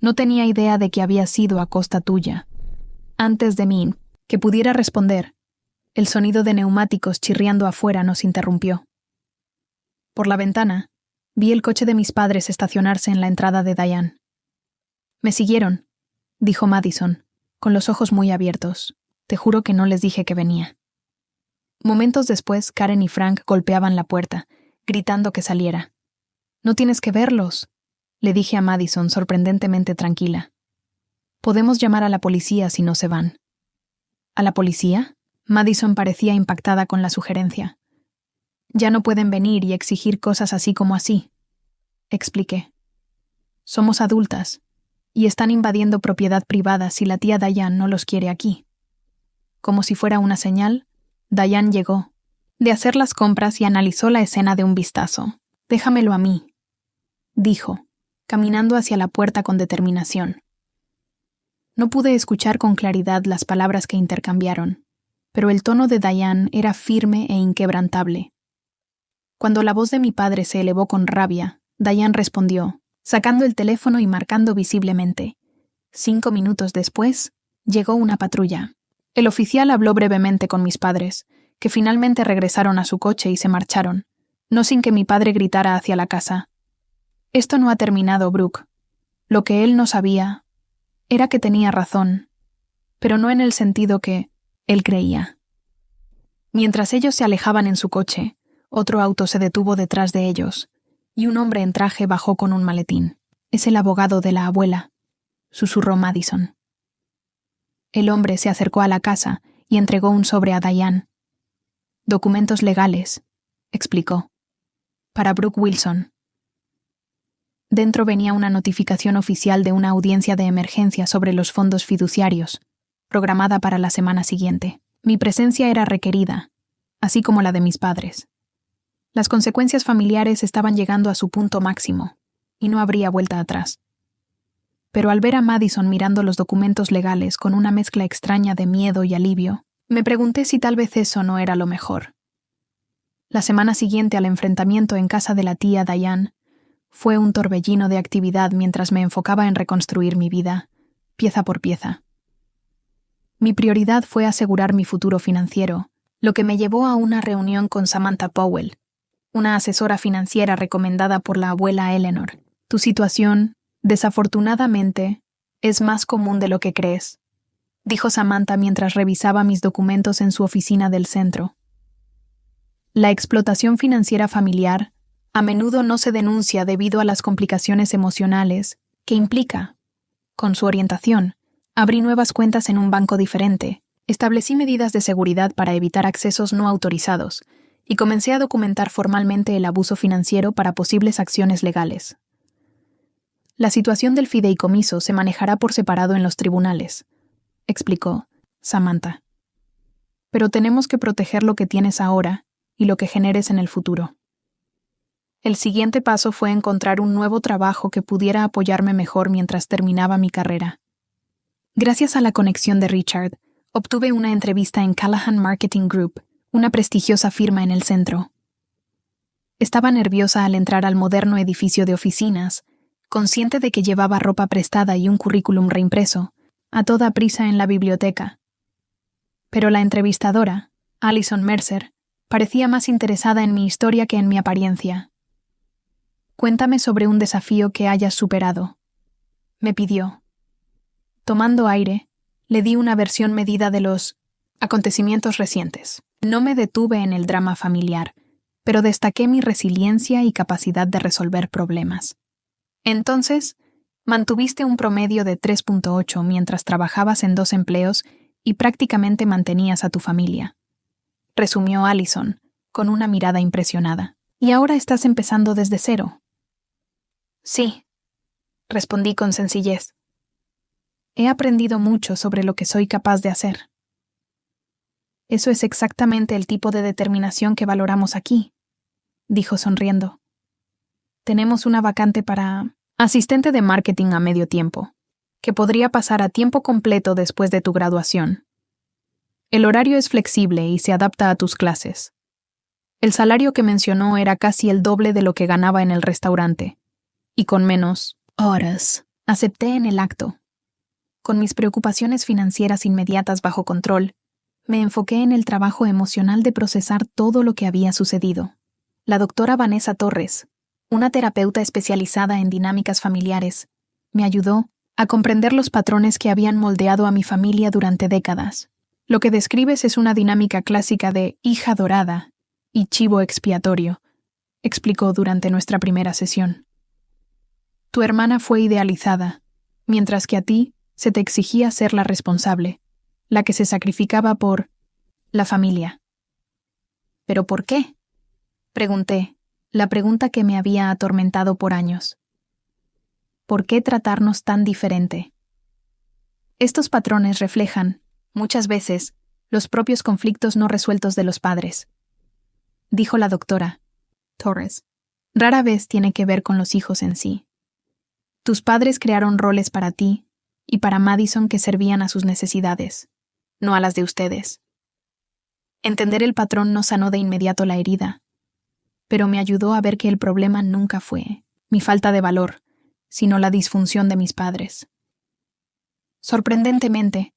No tenía idea de que había sido a costa tuya. Antes de mí, que pudiera responder, el sonido de neumáticos chirriando afuera nos interrumpió. Por la ventana, vi el coche de mis padres estacionarse en la entrada de Diane. Me siguieron, dijo Madison, con los ojos muy abiertos. Te juro que no les dije que venía. Momentos después, Karen y Frank golpeaban la puerta, gritando que saliera. No tienes que verlos, le dije a Madison sorprendentemente tranquila. Podemos llamar a la policía si no se van. ¿A la policía? Madison parecía impactada con la sugerencia. Ya no pueden venir y exigir cosas así como así, expliqué. Somos adultas, y están invadiendo propiedad privada si la tía Diane no los quiere aquí. Como si fuera una señal, Diane llegó, de hacer las compras y analizó la escena de un vistazo. Déjamelo a mí, dijo, caminando hacia la puerta con determinación. No pude escuchar con claridad las palabras que intercambiaron, pero el tono de Diane era firme e inquebrantable. Cuando la voz de mi padre se elevó con rabia, Diane respondió, sacando el teléfono y marcando visiblemente. 5 minutos después, llegó una patrulla. El oficial habló brevemente con mis padres, que finalmente regresaron a su coche y se marcharon, no sin que mi padre gritara hacia la casa. Esto no ha terminado, Brooke. Lo que él no sabía era que tenía razón, pero no en el sentido que él creía. Mientras ellos se alejaban en su coche, otro auto se detuvo detrás de ellos, y un hombre en traje bajó con un maletín. «Es el abogado de la abuela», susurró Madison. El hombre se acercó a la casa y entregó un sobre a Diane. «Documentos legales», explicó. «Para Brooke Wilson». Dentro venía una notificación oficial de una audiencia de emergencia sobre los fondos fiduciarios, programada para la semana siguiente. Mi presencia era requerida, así como la de mis padres. Las consecuencias familiares estaban llegando a su punto máximo, y no habría vuelta atrás. Pero al ver a Madison mirando los documentos legales con una mezcla extraña de miedo y alivio, me pregunté si tal vez eso no era lo mejor. La semana siguiente al enfrentamiento en casa de la tía Diane, fue un torbellino de actividad mientras me enfocaba en reconstruir mi vida, pieza por pieza. Mi prioridad fue asegurar mi futuro financiero, lo que me llevó a una reunión con Samantha Powell, una asesora financiera recomendada por la abuela Eleanor. Tu situación, desafortunadamente, es más común de lo que crees, dijo Samantha mientras revisaba mis documentos en su oficina del centro. La explotación financiera familiar a menudo no se denuncia debido a las complicaciones emocionales que implica. Con su orientación, abrí nuevas cuentas en un banco diferente, establecí medidas de seguridad para evitar accesos no autorizados y comencé a documentar formalmente el abuso financiero para posibles acciones legales. La situación del fideicomiso se manejará por separado en los tribunales, explicó Samantha. Pero tenemos que proteger lo que tienes ahora y lo que generes en el futuro. El siguiente paso fue encontrar un nuevo trabajo que pudiera apoyarme mejor mientras terminaba mi carrera. Gracias a la conexión de Richard, obtuve una entrevista en Callahan Marketing Group, una prestigiosa firma en el centro. Estaba nerviosa al entrar al moderno edificio de oficinas, consciente de que llevaba ropa prestada y un currículum reimpreso, a toda prisa en la biblioteca. Pero la entrevistadora, Allison Mercer, parecía más interesada en mi historia que en mi apariencia. «Cuéntame sobre un desafío que hayas superado», me pidió. Tomando aire, le di una versión medida de los acontecimientos recientes. No me detuve en el drama familiar, pero destaqué mi resiliencia y capacidad de resolver problemas. Entonces, mantuviste un promedio de 3.8 mientras trabajabas en 2 empleos y prácticamente mantenías a tu familia, resumió Allison, con una mirada impresionada. ¿Y ahora estás empezando desde cero? Sí, respondí con sencillez. He aprendido mucho sobre lo que soy capaz de hacer. Eso es exactamente el tipo de determinación que valoramos aquí, dijo sonriendo. Tenemos una vacante para asistente de marketing a medio tiempo, que podría pasar a tiempo completo después de tu graduación. El horario es flexible y se adapta a tus clases. El salario que mencionó era casi el doble de lo que ganaba en el restaurante, y con menos horas. Acepté en el acto. Con mis preocupaciones financieras inmediatas bajo control, me enfoqué en el trabajo emocional de procesar todo lo que había sucedido. La doctora Vanessa Torres, una terapeuta especializada en dinámicas familiares, me ayudó a comprender los patrones que habían moldeado a mi familia durante décadas. Lo que describes es una dinámica clásica de hija dorada y chivo expiatorio, explicó durante nuestra primera sesión. Tu hermana fue idealizada, mientras que a ti se te exigía ser la responsable, la que se sacrificaba por la familia. ¿Pero por qué?, pregunté, la pregunta que me había atormentado por años. ¿Por qué tratarnos tan diferente? Estos patrones reflejan, muchas veces, los propios conflictos no resueltos de los padres, dijo la doctora Torres. Rara vez tiene que ver con los hijos en sí. Tus padres crearon roles para ti y para Madison que servían a sus necesidades, no a las de ustedes. Entender el patrón no sanó de inmediato la herida, pero me ayudó a ver que el problema nunca fue mi falta de valor, sino la disfunción de mis padres. Sorprendentemente,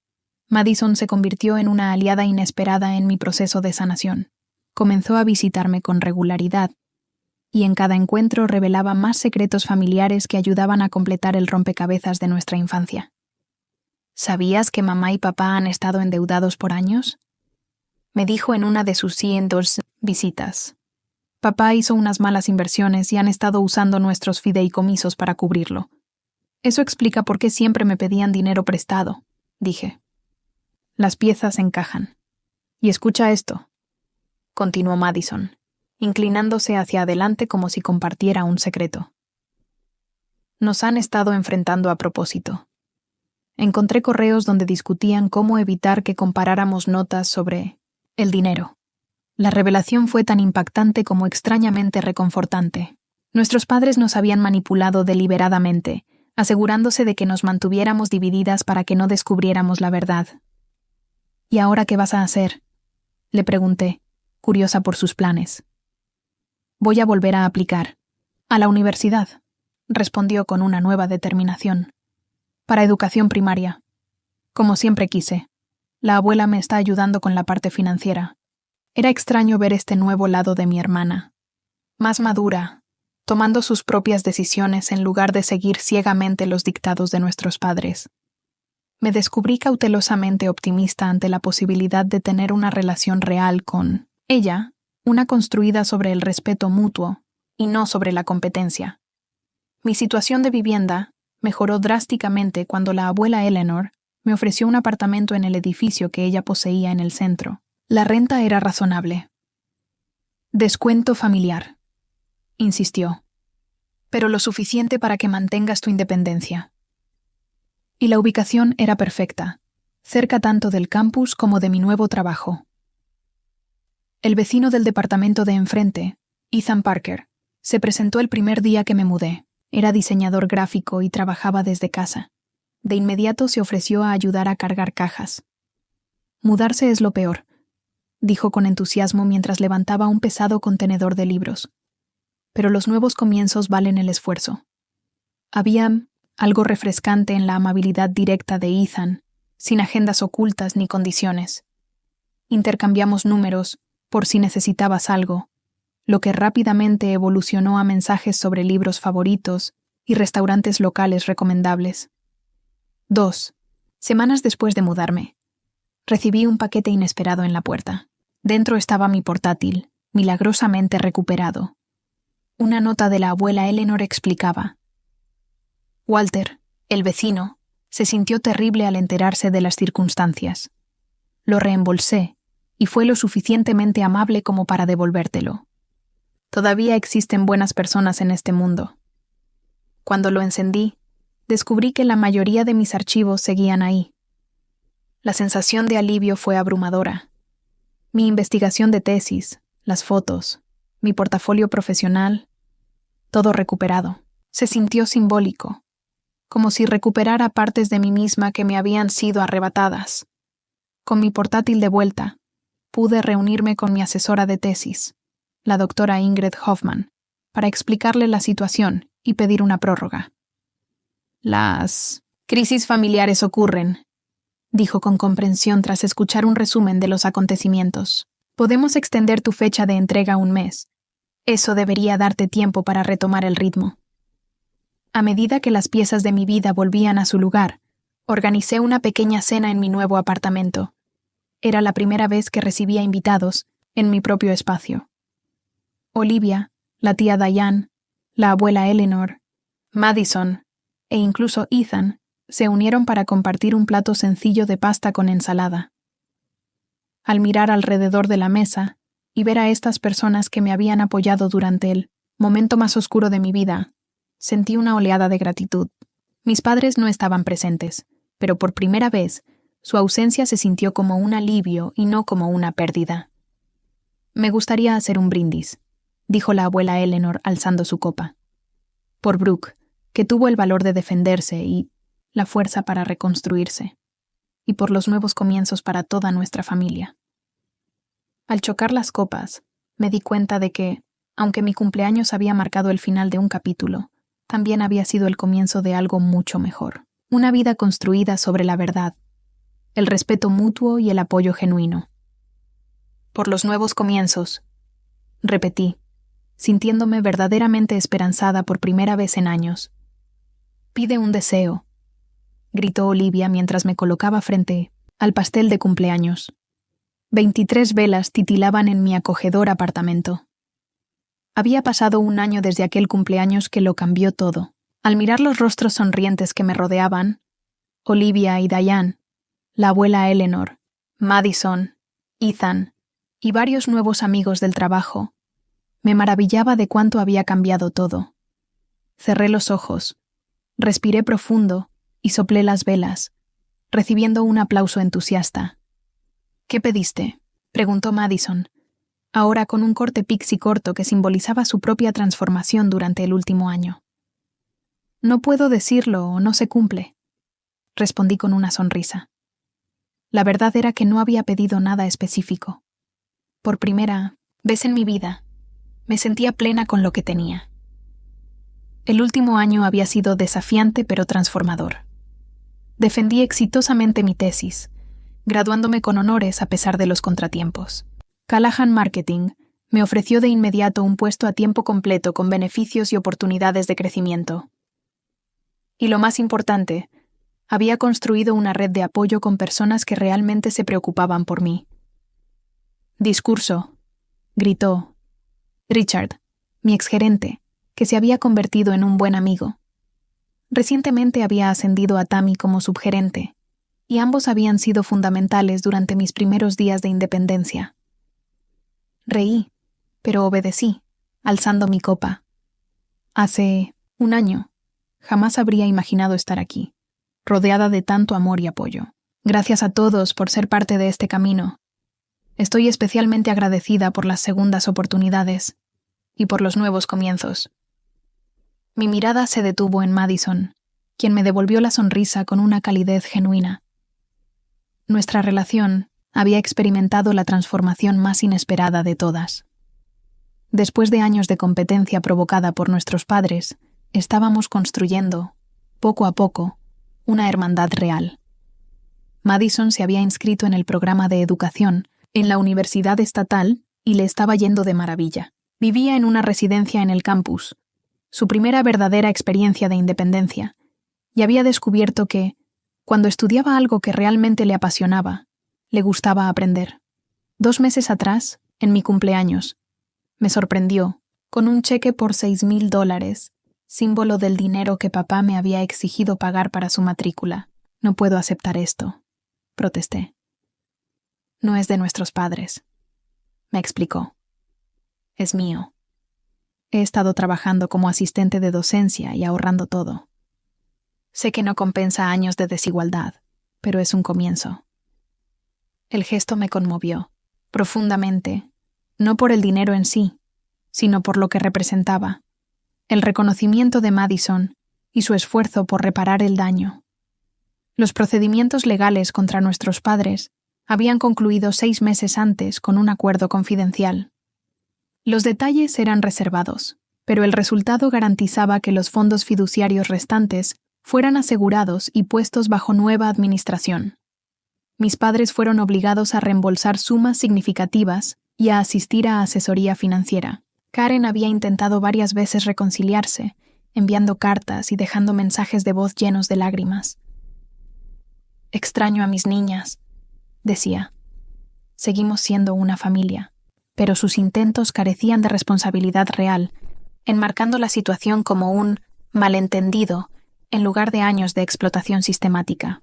Madison se convirtió en una aliada inesperada en mi proceso de sanación. Comenzó a visitarme con regularidad, y en cada encuentro revelaba más secretos familiares que ayudaban a completar el rompecabezas de nuestra infancia. ¿Sabías que mamá y papá han estado endeudados por años? Me dijo en una de sus siguientes visitas. Papá hizo unas malas inversiones y han estado usando nuestros fideicomisos para cubrirlo. Eso explica por qué siempre me pedían dinero prestado, dije. Las piezas encajan. Y escucha esto, continuó Madison, inclinándose hacia adelante como si compartiera un secreto. Nos han estado enfrentando a propósito. Encontré correos donde discutían cómo evitar que comparáramos notas sobre el dinero. La revelación fue tan impactante como extrañamente reconfortante. Nuestros padres nos habían manipulado deliberadamente, asegurándose de que nos mantuviéramos divididas para que no descubriéramos la verdad. ¿Y ahora qué vas a hacer?, le pregunté, curiosa por sus planes. Voy a volver a aplicar. A la universidad, respondió con una nueva determinación. Para educación primaria. Como siempre quise. La abuela me está ayudando con la parte financiera. Era extraño ver este nuevo lado de mi hermana. Más madura, tomando sus propias decisiones en lugar de seguir ciegamente los dictados de nuestros padres. Me descubrí cautelosamente optimista ante la posibilidad de tener una relación real con ella, una construida sobre el respeto mutuo y no sobre la competencia. Mi situación de vivienda mejoró drásticamente cuando la abuela Eleanor me ofreció un apartamento en el edificio que ella poseía en el centro. La renta era razonable. Descuento familiar, insistió, pero lo suficiente para que mantengas tu independencia. Y la ubicación era perfecta, cerca tanto del campus como de mi nuevo trabajo. El vecino del departamento de enfrente, Ethan Parker, se presentó el primer día que me mudé. Era diseñador gráfico y trabajaba desde casa. De inmediato se ofreció a ayudar a cargar cajas. Mudarse es lo peor, dijo con entusiasmo mientras levantaba un pesado contenedor de libros. Pero los nuevos comienzos valen el esfuerzo. Había algo refrescante en la amabilidad directa de Ethan, sin agendas ocultas ni condiciones. Intercambiamos números, por si necesitabas algo, lo que rápidamente evolucionó a mensajes sobre libros favoritos y restaurantes locales recomendables. 2. Semanas después de mudarme, recibí un paquete inesperado en la puerta. Dentro estaba mi portátil, milagrosamente recuperado. Una nota de la abuela Eleanor explicaba: Walter, el vecino, se sintió terrible al enterarse de las circunstancias. Lo reembolsé y fue lo suficientemente amable como para devolvértelo. Todavía existen buenas personas en este mundo. Cuando lo encendí, descubrí que la mayoría de mis archivos seguían ahí. La sensación de alivio fue abrumadora. Mi investigación de tesis, las fotos, mi portafolio profesional, todo recuperado. Se sintió simbólico, como si recuperara partes de mí misma que me habían sido arrebatadas. Con mi portátil de vuelta, pude reunirme con mi asesora de tesis, la doctora Ingrid Hoffman, para explicarle la situación y pedir una prórroga. Las crisis familiares ocurren, dijo con comprensión tras escuchar un resumen de los acontecimientos. Podemos extender tu fecha de entrega un mes. Eso debería darte tiempo para retomar el ritmo. A medida que las piezas de mi vida volvían a su lugar, organicé una pequeña cena en mi nuevo apartamento. Era la primera vez que recibía invitados en mi propio espacio. Olivia, la tía Diane, la abuela Eleanor, Madison e incluso Ethan se unieron para compartir un plato sencillo de pasta con ensalada. Al mirar alrededor de la mesa y ver a estas personas que me habían apoyado durante el momento más oscuro de mi vida, sentí una oleada de gratitud. Mis padres no estaban presentes, pero por primera vez su ausencia se sintió como un alivio y no como una pérdida. Me gustaría hacer un brindis, dijo la abuela Eleanor alzando su copa. Por Brooke, que tuvo el valor de defenderse y la fuerza para reconstruirse, y por los nuevos comienzos para toda nuestra familia. Al chocar las copas, me di cuenta de que, aunque mi cumpleaños había marcado el final de un capítulo, también había sido el comienzo de algo mucho mejor. Una vida construida sobre la verdad, el respeto mutuo y el apoyo genuino. Por los nuevos comienzos, repetí, sintiéndome verdaderamente esperanzada por primera vez en años. «Pide un deseo», gritó Olivia mientras me colocaba frente al pastel de cumpleaños. 23 velas titilaban en mi acogedor apartamento. Había pasado un año desde aquel cumpleaños que lo cambió todo. Al mirar los rostros sonrientes que me rodeaban, Olivia y Diane, la abuela Eleanor, Madison, Ethan y varios nuevos amigos del trabajo, me maravillaba de cuánto había cambiado todo. Cerré los ojos, respiré profundo y soplé las velas, recibiendo un aplauso entusiasta. «¿Qué pediste?», preguntó Madison, ahora con un corte pixie corto que simbolizaba su propia transformación durante el último año. «No puedo decirlo o no se cumple», respondí con una sonrisa. La verdad era que no había pedido nada específico. Por primera vez en mi vida, me sentía plena con lo que tenía. El último año había sido desafiante pero transformador. Defendí exitosamente mi tesis, graduándome con honores a pesar de los contratiempos. Callahan Marketing me ofreció de inmediato un puesto a tiempo completo con beneficios y oportunidades de crecimiento. Y lo más importante, había construido una red de apoyo con personas que realmente se preocupaban por mí. «Discurso», gritó Richard, mi exgerente, que se había convertido en un buen amigo. Recientemente había ascendido a Tammy como subgerente, y ambos habían sido fundamentales durante mis primeros días de independencia. Reí, pero obedecí, alzando mi copa. Hace un año, jamás habría imaginado estar aquí, rodeada de tanto amor y apoyo. Gracias a todos por ser parte de este camino. Estoy especialmente agradecida por las segundas oportunidades y por los nuevos comienzos. Mi mirada se detuvo en Madison, quien me devolvió la sonrisa con una calidez genuina. Nuestra relación había experimentado la transformación más inesperada de todas. Después de años de competencia provocada por nuestros padres, estábamos construyendo, poco a poco, una hermandad real. Madison se había inscrito en el programa de educación en la Universidad Estatal y le estaba yendo de maravilla. Vivía en una residencia en el campus, su primera verdadera experiencia de independencia, y había descubierto que, cuando estudiaba algo que realmente le apasionaba, le gustaba aprender. 2 meses atrás, en mi cumpleaños, me sorprendió con un cheque por $6,000, símbolo del dinero que papá me había exigido pagar para su matrícula. «No puedo aceptar esto», protesté. «No es de nuestros padres», me explicó. «Es mío. He estado trabajando como asistente de docencia y ahorrando todo. Sé que no compensa años de desigualdad, pero es un comienzo». El gesto me conmovió, profundamente, no por el dinero en sí, sino por lo que representaba, el reconocimiento de Madison y su esfuerzo por reparar el daño. Los procedimientos legales contra nuestros padres habían concluido 6 meses antes con un acuerdo confidencial. Los detalles eran reservados, pero el resultado garantizaba que los fondos fiduciarios restantes fueran asegurados y puestos bajo nueva administración. Mis padres fueron obligados a reembolsar sumas significativas y a asistir a asesoría financiera. Karen había intentado varias veces reconciliarse, enviando cartas y dejando mensajes de voz llenos de lágrimas. «Extraño a mis niñas», decía. «Seguimos siendo una familia», pero sus intentos carecían de responsabilidad real, enmarcando la situación como un malentendido en lugar de años de explotación sistemática.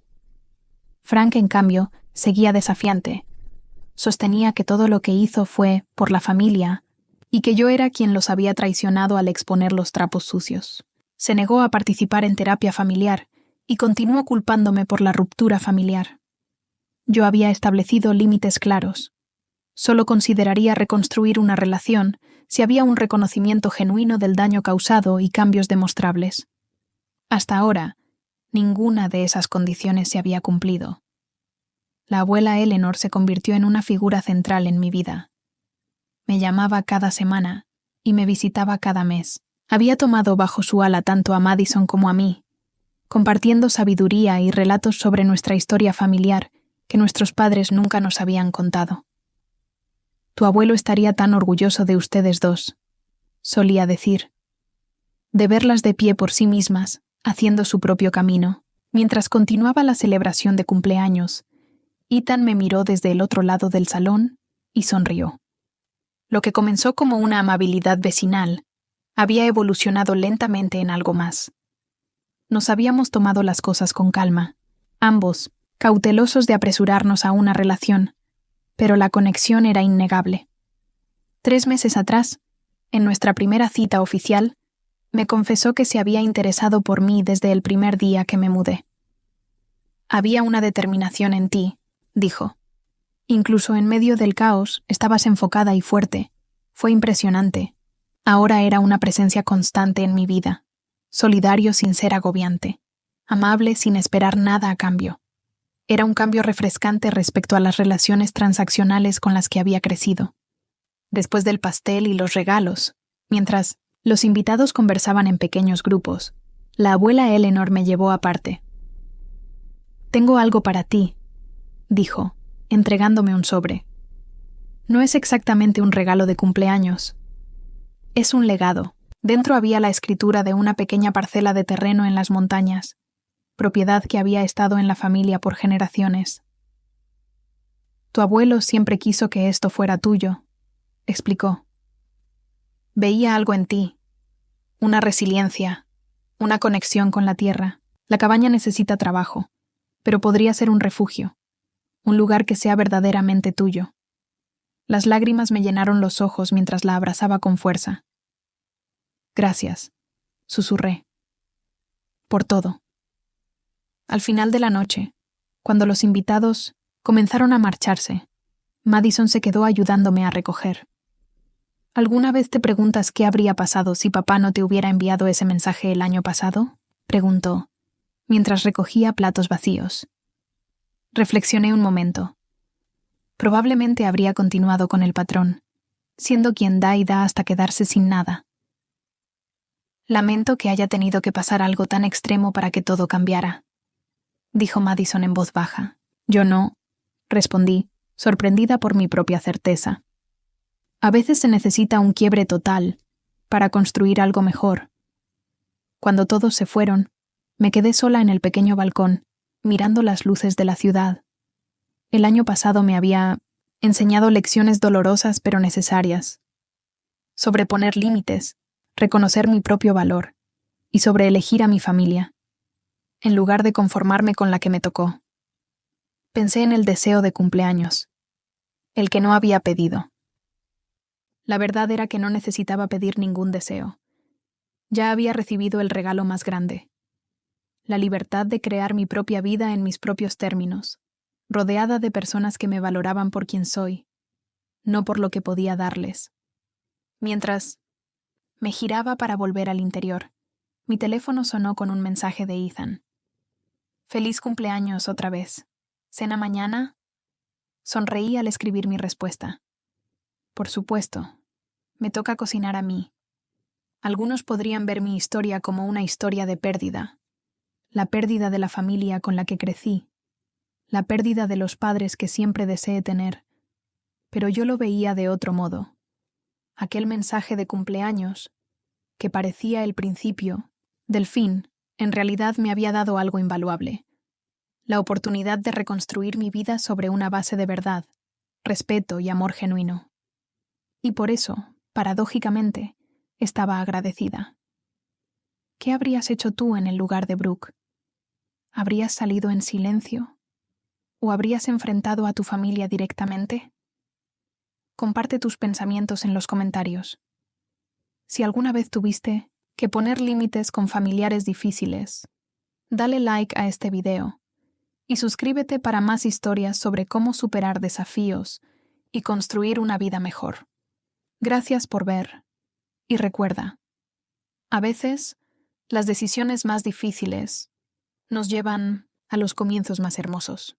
Frank, en cambio, seguía desafiante. Sostenía que todo lo que hizo fue por la familia y que yo era quien los había traicionado al exponer los trapos sucios. Se negó a participar en terapia familiar y continuó culpándome por la ruptura familiar. Yo había establecido límites claros. Solo consideraría reconstruir una relación si había un reconocimiento genuino del daño causado y cambios demostrables. Hasta ahora, ninguna de esas condiciones se había cumplido. La abuela Eleanor se convirtió en una figura central en mi vida. Me llamaba cada semana y me visitaba cada mes. Había tomado bajo su ala tanto a Madison como a mí, compartiendo sabiduría y relatos sobre nuestra historia familiar que nuestros padres nunca nos habían contado. «Tu abuelo estaría tan orgulloso de ustedes dos», solía decir, de verlas de pie por sí mismas, haciendo su propio camino. Mientras continuaba la celebración de cumpleaños, Ethan me miró desde el otro lado del salón y sonrió. Lo que comenzó como una amabilidad vecinal había evolucionado lentamente en algo más. Nos habíamos tomado las cosas con calma, ambos, cautelosos de apresurarnos a una relación, pero la conexión era innegable. 3 meses atrás, en nuestra primera cita oficial, me confesó que se había interesado por mí desde el primer día que me mudé. Había una determinación en ti, dijo. Incluso en medio del caos, estabas enfocada y fuerte. Fue impresionante. Ahora era una presencia constante en mi vida, solidario sin ser agobiante, amable sin esperar nada a cambio. Era un cambio refrescante respecto a las relaciones transaccionales con las que había crecido. Después del pastel y los regalos, mientras los invitados conversaban en pequeños grupos, la abuela Eleanor me llevó aparte. «Tengo algo para ti», dijo, entregándome un sobre. No es exactamente un regalo de cumpleaños. Es un legado. Dentro había la escritura de una pequeña parcela de terreno en las montañas, propiedad que había estado en la familia por generaciones. Tu abuelo siempre quiso que esto fuera tuyo, explicó. Veía algo en ti, una resiliencia, una conexión con la tierra. La cabaña necesita trabajo, pero podría ser un refugio, un lugar que sea verdaderamente tuyo. Las lágrimas me llenaron los ojos mientras la abrazaba con fuerza. Gracias, susurré. Por todo. Al final de la noche, cuando los invitados comenzaron a marcharse, Madison se quedó ayudándome a recoger. ¿Alguna vez te preguntas qué habría pasado si papá no te hubiera enviado ese mensaje el año pasado?, preguntó, mientras recogía platos vacíos. Reflexioné un momento. Probablemente habría continuado con el patrón, siendo quien da y da hasta quedarse sin nada. Lamento que haya tenido que pasar algo tan extremo para que todo cambiara, dijo Madison en voz baja. Yo no, respondí, sorprendida por mi propia certeza. A veces se necesita un quiebre total para construir algo mejor. Cuando todos se fueron, me quedé sola en el pequeño balcón, mirando las luces de la ciudad. El año pasado me había enseñado lecciones dolorosas pero necesarias. Sobre poner límites, reconocer mi propio valor y sobre elegir a mi familia, en lugar de conformarme con la que me tocó. Pensé en el deseo de cumpleaños, el que no había pedido. La verdad era que no necesitaba pedir ningún deseo. Ya había recibido el regalo más grande. La libertad de crear mi propia vida en mis propios términos, rodeada de personas que me valoraban por quien soy, no por lo que podía darles. Mientras me giraba para volver al interior, mi teléfono sonó con un mensaje de Ethan. «Feliz cumpleaños otra vez. ¿Cena mañana?» Sonreí al escribir mi respuesta. Por supuesto, me toca cocinar a mí. Algunos podrían ver mi historia como una historia de pérdida. La pérdida de la familia con la que crecí. La pérdida de los padres que siempre deseé tener. Pero yo lo veía de otro modo. Aquel mensaje de cumpleaños, que parecía el principio del fin, en realidad me había dado algo invaluable. La oportunidad de reconstruir mi vida sobre una base de verdad, respeto y amor genuino. Y por eso, paradójicamente, estaba agradecida. ¿Qué habrías hecho tú en el lugar de Brooke? ¿Habrías salido en silencio? ¿O habrías enfrentado a tu familia directamente? Comparte tus pensamientos en los comentarios. Si alguna vez tuviste que poner límites con familiares difíciles, dale like a este video y suscríbete para más historias sobre cómo superar desafíos y construir una vida mejor. Gracias por ver. Y recuerda, a veces, las decisiones más difíciles nos llevan a los comienzos más hermosos.